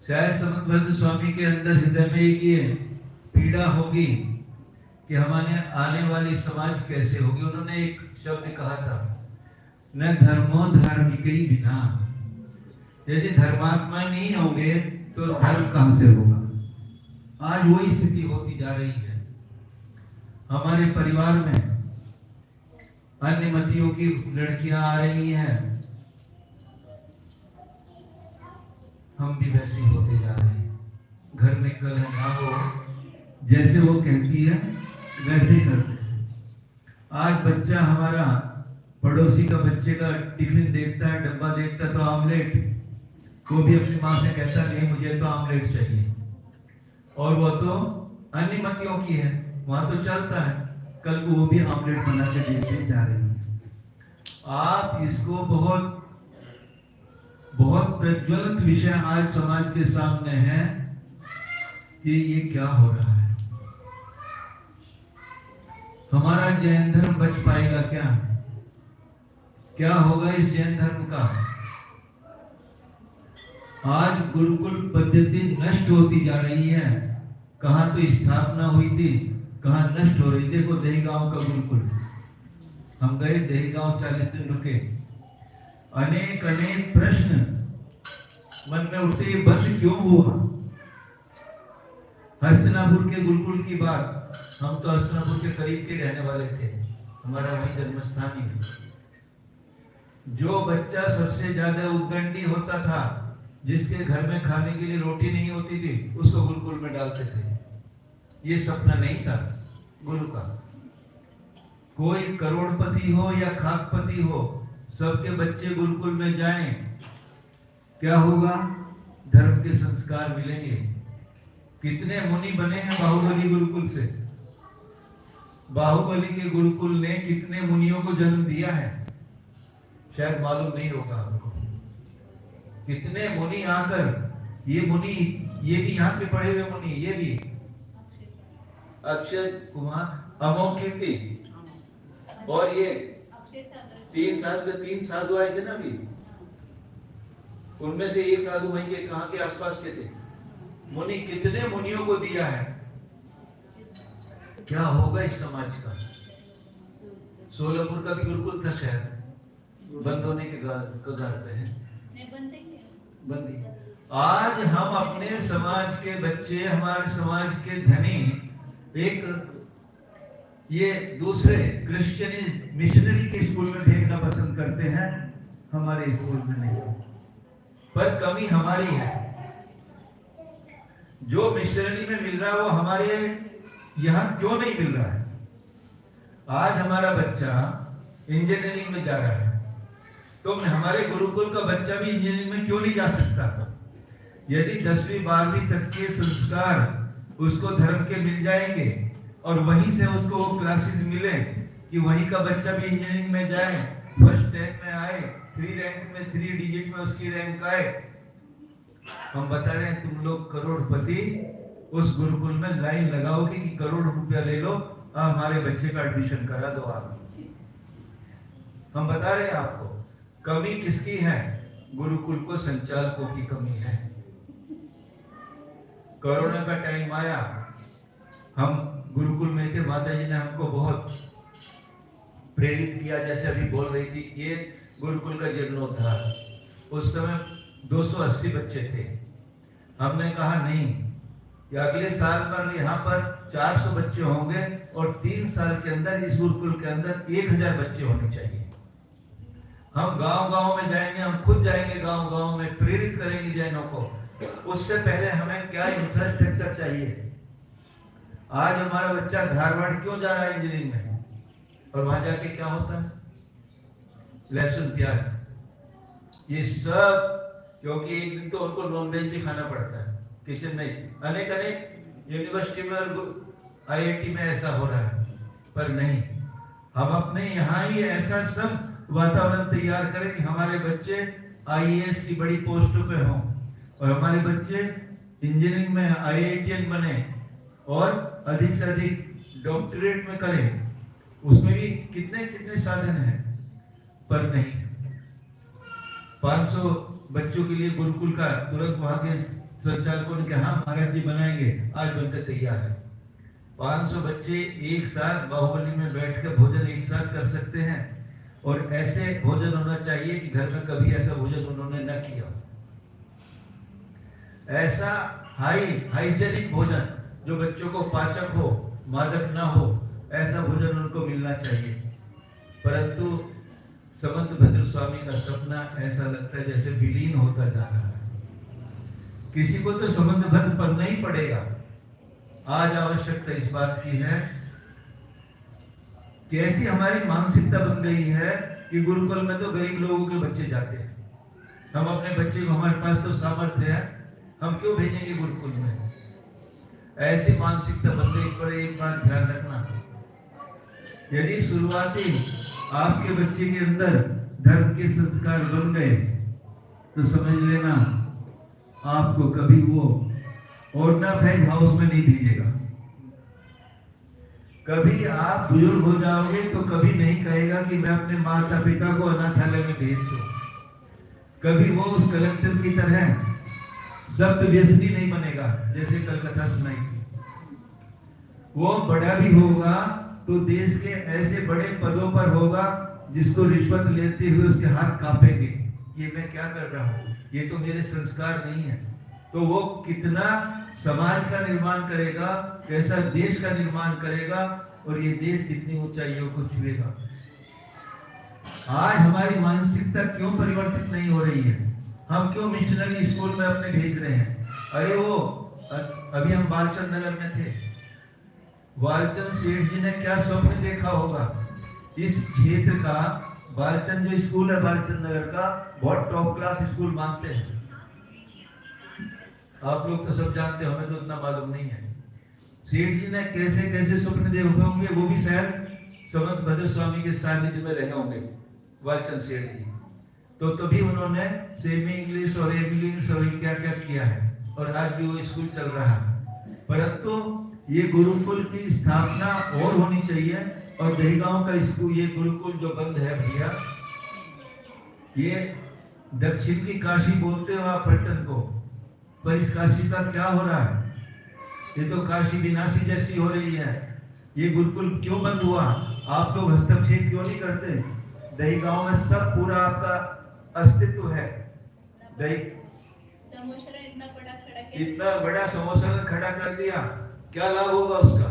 शायद समंत स्वामी के अंदर हृदय में एक ये पीड़ा होगी कि हमारे आने वाली समाज कैसे होगी। उन्होंने एक शब्द कहा था, न धर्मो धार्मिक ही बिना। यदि धर्मात्मा नहीं होंगे तो धर्म कहां से होगा। आज वही स्थिति होती जा रही है। हमारे परिवार में अन्य मतियों की लड़कियां आ रही हैं, हम भी वैसे ही होते जा रहे हैं। घर में कलह ना हो, जैसे वो कहती है वैसे ही करते हैं। आज बच्चा हमारा पड़ोसी का बच्चे का टिफिन देखता है, डब्बा देखता है तो आमलेट, वो भी अपनी माँ से कहता नहीं मुझे तो आमलेट चाहिए। और वो तो अन्य मतियों की है, वहां तो चलता है, कल को वो भी आमलेट बना के देते जा रही है। आप इसको बहुत बहुत प्रज्वलित विषय आज समाज के सामने है कि ये क्या हो रहा है। हमारा जैन धर्म बच पाएगा क्या? क्या होगा इस जैन धर्म का? आज गुरुकुल पद्धति नष्ट होती जा रही है। कहां तो स्थापना हुई थी, कहां नष्ट हो रही। देखो दहीगांव का गुरुकुल, हम गए दहीगांव, 40 दिन रुके। अनेक अनेक प्रश्न मन में उठते, ये बंद क्यों हुआ? हस्तिनापुर के गुरुकुल की बात, हम तो हस्तिनापुर के करीब के रहने वाले थे, हमारा वही जन्म स्थान ही है। जो बच्चा सबसे ज्यादा उद्दंडी होता था, जिसके घर में खाने के लिए रोटी नहीं होती थी, उसको गुरुकुल में डालते थे। ये सपना नहीं था गुरु का। कोई करोड़पति हो या खाकपति हो, सबके बच्चे गुरुकुल में जाएं, क्या होगा? धर्म के संस्कार मिलेंगे। कितने मुनि बने हैं बाहुबली गुरुकुल से। बाहुबली के गुरुकुल ने कितने मुनियों को जन्म दिया है, शायद मालूम नहीं होगा आपको। कितने मुनि आकर, ये मुनि, ये भी यहाँ पे पढ़े हुए मुनि, ये भी अक्षय कुमार, अमोघ कीर्ति, और ये 3 साधु आए थे ना अभी, उनमें से एक साधु वहीं के कहां के आसपास के थे। मुनि, कितने मुनियों को दिया है। क्या होगा इस समाज का? सोलापुर का भी गुरुकुल था, शायद बंद होने के कगार पे है। बंदी। आज हम अपने समाज के बच्चे, हमारे समाज के धनी एक ये दूसरे क्रिश्चियन मिशनरी के स्कूल में भेजना पसंद करते हैं, हमारे स्कूल में नहीं। पर कमी हमारी है। जो मिशनरी में मिल रहा है वो हमारे यहाँ क्यों नहीं मिल रहा है? आज हमारा बच्चा इंजीनियरिंग में जा रहा है, तो हमारे गुरुकुल का बच्चा भी इंजीनियरिंग में क्यों नहीं जा सकता? यदि 10वीं 12वीं तक के संस्कार उसको धर्म के मिल जाएंगे और वहीं से उसको वो क्लासेस मिले कि वहीं का बच्चा भी इंजीनियरिंग में जाए, फर्स्ट रैंक में आए, 3 रैंक में 3 डिजिट में उसकी रैंक आए, हम बता रहे हैं तुम लोग करोड़पति उस गुरुकुल में लाइन लगाओगे कि करोड़ रुपया ले लो, हमारे बच्चे का एडमिशन करा दो आप। हम बता रहे हैं आपको कमी किसकी है, गुरुकुल को संचालकों की कमी है। कोरोना का टाइम आया, हम गुरुकुल में थे, माता जी ने हमको बहुत प्रेरित किया, जैसे अभी बोल रही थी ये गुरुकुल का जीर्णोद्धार। उस समय 280 बच्चे थे। हमने कहा नहीं, कि अगले साल पर यहाँ पर 400 बच्चे होंगे और 3 साल के अंदर इस गुरुकुल के अंदर 1000 बच्चे होने चाहिए। हम गांव-गांव में जाएंगे, हम खुद जाएंगे गांव-गांव में, प्रेरित करेंगे जैनों को। उससे पहले हमें क्या इंफ्रास्ट्रक्चर चाहिए। आज हमारा बच्चा धारवाड़ क्यों जा रहा है इंजीनियरिंग में, और वहां जाके क्या होता है, लहसुन प्याज ये सब, क्योंकि एक दिन तो उनको नॉनवेज भी खाना पड़ता है किचन में। अनेक अनेक यूनिवर्सिटी में और IIT में ऐसा हो रहा है, पर नहीं, हम अपने यहाँ ही ऐसा सब वातावरण तैयार करें कि हमारे बच्चे IAS की बड़ी पोस्टों पे हों और हमारे बच्चे इंजीनियरिंग में IITian बने और अधिक से अधिक डॉक्टरेट में करें। उसमें भी कितने कितने साधन हैं, पर नहीं। 500 बच्चों के लिए गुरुकुल का तुरंत वहां के संचालकों ने कहा महाराज जी बनाएंगे, आज बनकर तैयार है। 500 बच्चे एक साथ बाहुबली में बैठकर भोजन एक साथ कर सकते हैं, और ऐसे भोजन होना चाहिए कि घर में कभी ऐसा भोजन उन्होंने न किया। ऐसा हाइजेनिक भोजन जो बच्चों को पाचक हो, मादक ना हो, ऐसा भोजन उनको मिलना चाहिए। परंतु समंत भद्र स्वामी का सपना ऐसा लगता है जैसे विलीन होता जा रहा है। किसी को तो समंत भद्र पढ़ना ही पड़ेगा। आज आवश्यकता इस बात की है कि ऐसी हमारी मानसिकता बन गई है कि गुरुकुल में तो गरीब लोगों के बच्चे जाते हैं। हम अपने बच्चे को, हमारे पास तो सामर्थ्य है, हम क्यों भेजेंगे गुरुकुल में। ऐसी मानसिकता बन गई। पर एक बात ध्यान रखना, यदि शुरुआती आपके बच्चे के अंदर धर्म के संस्कार बन गए तो समझ लेना आपको कभी वो ऑर्फेनेज हाउस में नहीं भेजेगा। कभी आप बुजुर्ग हो जाओगे तो कभी नहीं कहेगा कि मैं अपने माता पिता को अनाथालय में भेज दूं। कभी वो उस कलेक्टर की तरह सख्त व्यसनी नहीं बनेगा जैसे कल कथा सुनाई थी। वो बड़ा भी होगा तो देश के ऐसे बड़े पदों पर होगा जिसको रिश्वत लेते हुए उसके हाथ कांपेंगे, ये मैं क्या कर रहा हूँ, ये तो मेरे संस्कार नहीं है। तो वो कितना समाज का निर्माण करेगा, कैसा देश का निर्माण करेगा, और ये देश कितनी ऊंचाइयों को छुएगा। आज हमारी मानसिकता क्यों परिवर्तित नहीं हो रही है? हम क्यों मिशनरी स्कूल में अपने भेज रहे हैं? अरे वो अभी हम बालचंद नगर में थे, बालचंद सेठ जी ने क्या स्वप्न देखा होगा। इस क्षेत्र का बालचंद जो स्कूल है बालचंद नगर का, बहुत टॉप क्लास स्कूल मानते हैं। आप लोग तो सब जानते हो, हमें तो उतना मालूम नहीं है। सेठ जी ने कैसे कैसे स्वप्न देखे होंगे, वो भी शायद समंत भद्र स्वामी के सानिध्य में रहे होंगे बालचंद सेठ जी। तो तभी उन्होंने सेमी इंग्लिश और इंग्लिश और क्या क्या किया है, और आज भी वो स्कूल चल रहा है। परंतु ये गुरुकुल की स्थापना और होनी चाहिए। और दहीगांव का स्कूल, ये गुरुकुल जो बंद है भैया, ये दक्षिण की काशी बोलते हो आप पलटन को, पर इस काशी का क्या हो रहा है? ये तो काशी विनाशी जैसी हो रही है। ये गुरुकुल क्यों बंद हुआ? आप लोग हस्तक्षेप क्यों नहीं करते? दहीगांव में सब पूरा आपका अस्तित्व है। इतना बड़ा समोसा खड़ा कर दिया, क्या लाभ होगा उसका?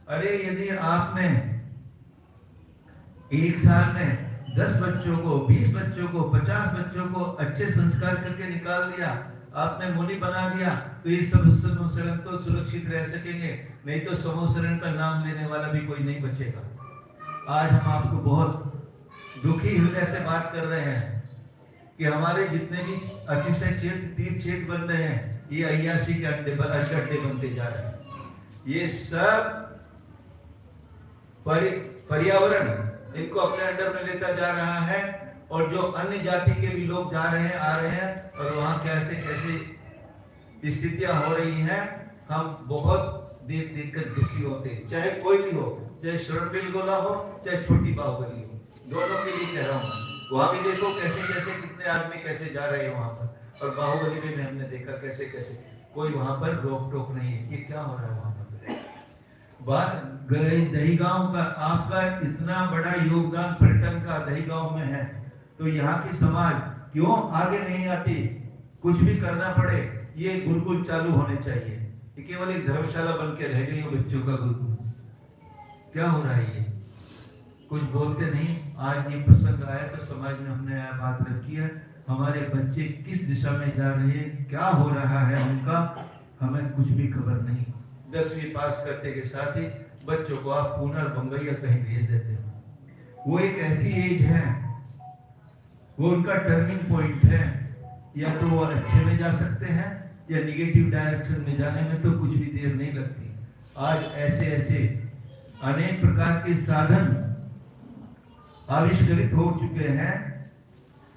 अरे यदि आपने एक साल में 10 बच्चों को, 20 बच्चों को, 50 बच्चों को अच्छे संस्कार करके निकाल दिया, आपने मुनि बना दिया, तो ये सब समोसरण तो सुरक्षित रह सकेंगे। नहीं तो समोसरण का नाम लेने वाला भी कोई नहीं बचेगा। आज हम आपको बहुत दुखी हृदय से बात कर रहे हैं कि हमारे जितने भी अतिशय क्षेत्र, 30 क्षेत्र बन रहे हैं, ये 81 के अड्डे बनते जा रहे हैं। ये सब पर्यावरण इनको अपने अंडर में लेता जा रहा है, और जो अन्य जाति के भी लोग जा रहे हैं, आ रहे हैं, और वहाँ कैसे कैसे स्थितियां हो रही हैं, हम बहुत देख देख कर दुखी होते हैं। चाहे कोई भी हो, चाहे श्रवणबेल गोला हो, चाहे छोटी बाहुबली हो, दोनों के लिए कह रहा हूँ। वहां भी देखो कैसे कैसे कितने आदमी कैसे जा रहे हैं वहां पर, और बाहुबली में हमने देखा कैसे कैसे कोई वहां पर रोक टोक नहीं है। ये क्या हो रहा है वहां पर? दहीगांव का आपका इतना बड़ा योगदान पर्यटन का दहीगांव में है, तो यहाँ की समाज क्यों आगे नहीं आती? कुछ भी करना पड़े, ये गुरुकुल चालू होने चाहिए। ये केवल एक धर्मशाला बन के रह गई है बच्चों का गुरुकुल। क्या हो रहा है ये? कुछ बोलते नहीं। आज ये प्रसंग आया तो समाज में हमने यह बात रखी है, हमारे बच्चे किस दिशा में जा रहे हैं, क्या हो रहा है उनका, हमें कुछ भी खबर नहीं। 10वीं पास करते के साथ ही बच्चों को आप पुणे और बंबई या कहीं भेज देते हो। वो एक ऐसी एज है, वो उनका टर्निंग पॉइंट है। या तो वो अच्छे में जा सकते हैं या निगेटिव डायरेक्शन में जाने में तो कुछ भी देर नहीं लगती। आज ऐसे ऐसे अनेक प्रकार के साधन आविष्कृत हो चुके हैं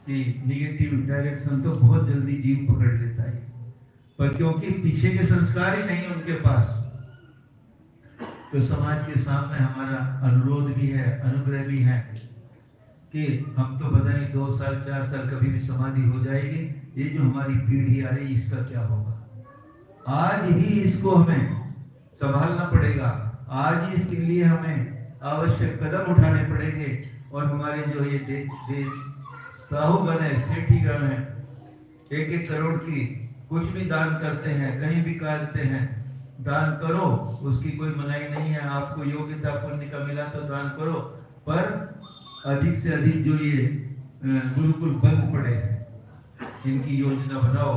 कि निगेटिव डायरेक्शन तो बहुत जल्दी जीव पकड़ लेता है, पर क्योंकि पीछे के संस्कार ही नहीं उनके पास, तो समाज के सामने हमारा अनुरोध भी है, अनुग्रह भी है कि हम तो पता नहीं 2 साल 4 साल कभी भी समाधि हो जाएगी, ये जो हमारी पीढ़ी आ रही इसका क्या होगा। आज ही इसको हमें संभालना पड़ेगा, आज ही इसके लिए हमें आवश्यक कदम उठाने पड़ेंगे। और हमारे जो ये साहूगण है, सेठीगण है, 1-1 करोड़ की कुछ भी दान करते हैं, कहीं भी कहते हैं दान करो, उसकी कोई मनाही नहीं है। आपको योग्यता पुण्य का मिला तो दान करो, पर अधिक से अधिक जो ये गुरुकुल बंद पड़े हैं, इनकी योजना बनाओ,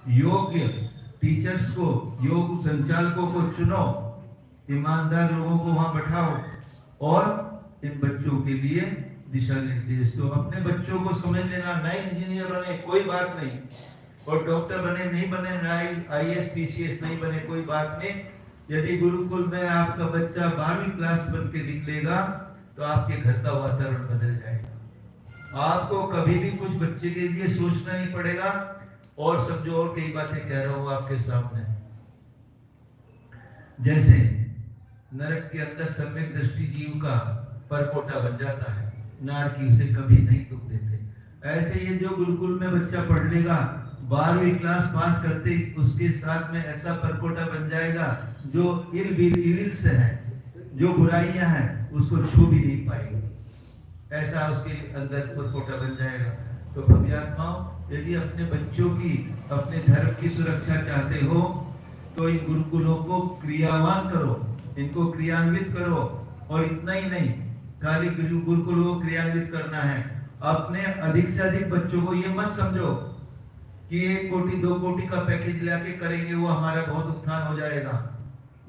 योग्य टीचर्स को, योग संचालकों को चुनो, ईमानदार लोगों को वहां बैठाओ और इन बच्चों के लिए दिशा निर्देश दो। अपने बच्चों को समझ लेना, नए इंजीनियर बने कोई बात नहीं, और डॉक्टर बने नहीं बने, IAS PCS नहीं बने कोई बात नहीं। यदि गुरुकुल में आपका बच्चा 12वीं क्लास बन के निकलेगा तो आपके घर का वातावरण बदल जाएगा। आपको कभी भी कुछ बच्चे के लिए सोचना नहीं पड़ेगा। और समझो, और कई बातें कह रहा हूं आपके सामने, जैसे नरक के अंदर सम्यक दृष्टि जीव का परपोटा बन जाता है, नारकी उसे कभी नहीं दुख देते। ऐसे ये जो गुरुकुल में बच्चा पढ़ लेगा, 12वीं क्लास पास करते उसके साथ में ऐसा परपोटा बन जाएगा जो इल्स है, जो बुराइयां हैं उसको छू भी नहीं पाएगी, ऐसा उसके अंदर परपोटा बन जाएगा। तो भव्यात्माओं, यदि अपने बच्चों की, अपने धर्म की सुरक्षा चाहते हो तो इन गुरुकुलों को क्रियावान करो, इनको क्रियान्वित करो। और इतना ही नहीं, खाली गुरुकुल को क्रियान्वित करना है, अपने अधिक से अधिक बच्चों को ये मत समझो कि 1 कोटि 2 कोटि का पैकेज लाके करेंगे वो हमारा बहुत उत्थान हो जाएगा।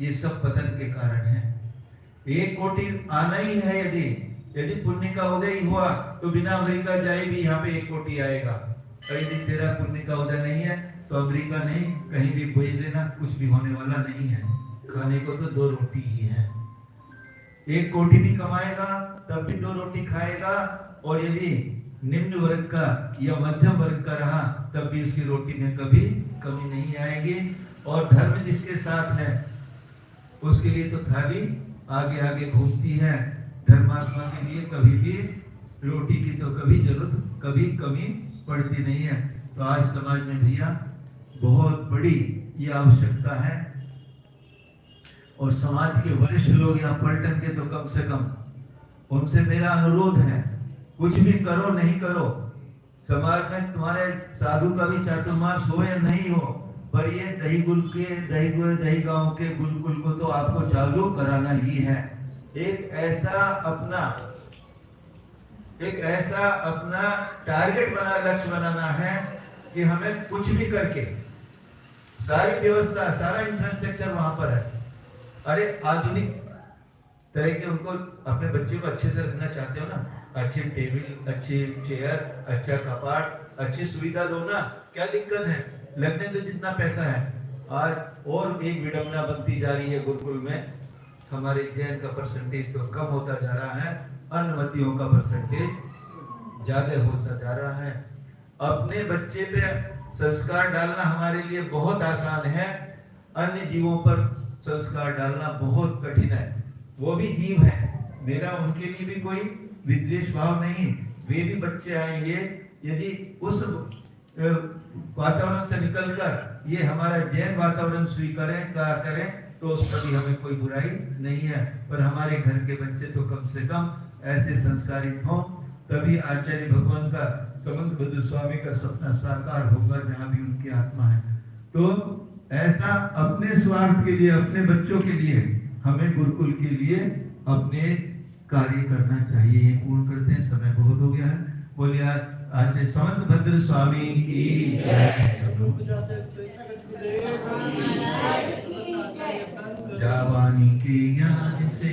ये सब पतन के कारण है। 1 कोटि आना ही है। यदि पुण्य का उदय हुआ तो बिना अमेरिका जाए भी यहाँ पे 1 कोटि आएगा। और यदि तेरा पुण्य का उदय नहीं है तो अमेरिका नहीं, कहीं भी भेज लेना, कुछ भी होने वाला नहीं है। खाने को तो 2 रोटी ही है। 1 कोटि भी कमाएगा तब भी 2 रोटी खाएगा, और यदि निम्न वर्ग का या मध्यम वर्ग का रहा तब भी उसकी रोटी में कभी कमी नहीं आएगी। और धर्म जिसके साथ है उसके लिए तो थाली आगे आगे घूमती है। धर्मात्मा के लिए कभी भी रोटी की तो कभी जरूरत, कभी कमी पड़ती नहीं है। तो आज समाज में भैया बहुत बड़ी ये आवश्यकता है, और समाज के वरिष्ठ लोग यहाँ पलटन के तो कम से कम उनसे मेरा अनुरोध है, कुछ भी करो नहीं करो, समाज में तुम्हारे साधु का भी चातुर्मास हो या नहीं हो, पर ये दही गांव के गुरुकुल को तो आपको चालू कराना ही है। एक ऐसा अपना टारगेट बना, लक्ष्य बनाना है कि हमें कुछ भी करके सारी व्यवस्था, सारा इंफ्रास्ट्रक्चर वहां पर है। अरे आधुनिक तरह के उनको अपने बच्चे को अच्छे से रखना चाहते हो ना, अच्छे टेबल, अच्छे चेयर, अच्छा कपाट, अच्छी सुविधा दो ना, क्या दिक्कत है? लगने तो जितना पैसा है। आज और एक विडंबना बनती जा रही है गुरुकुल में, हमारे जैन का परसेंटेज तो कम होता जा रहा है, अन्नमतियों का परसेंटेज ज्यादा होता जा रहा है। अपने बच्चे पे संस्कार डालना हमारे लिए बहुत आसान है, अन्य जीवों पर संस्कार डालना बहुत कठिन है। वो भी जीव है, मेरा उनके लिए भी कोई विद्वेष भाव नहीं, वे भी बच्चे आएंगे। यदि उस वातावरण से निकलकर ये हमारा जैन वातावरण स्वीकारें करें तो उस पर भी हमें कोई बुराई नहीं है, पर हमारे घर के बच्चे तो कम से कम ऐसे संस्कारित हों, तभी आचार्य भगवान का समंत बद्र स्वामी का सपना साकार होगा जहाँ भी उनकी आत्मा है। तो ऐसा अपने स्वार्थ के लिए, अपने बच्चों के लिए, हमें गुरुकुल के लिए अपने कार्य करना चाहिए। ये पूर्ण करते हैं, समय बहुत हो गया है। बोलिए आचार्य समंत भद्र स्वामी की जय। जावानी के ज्ञान से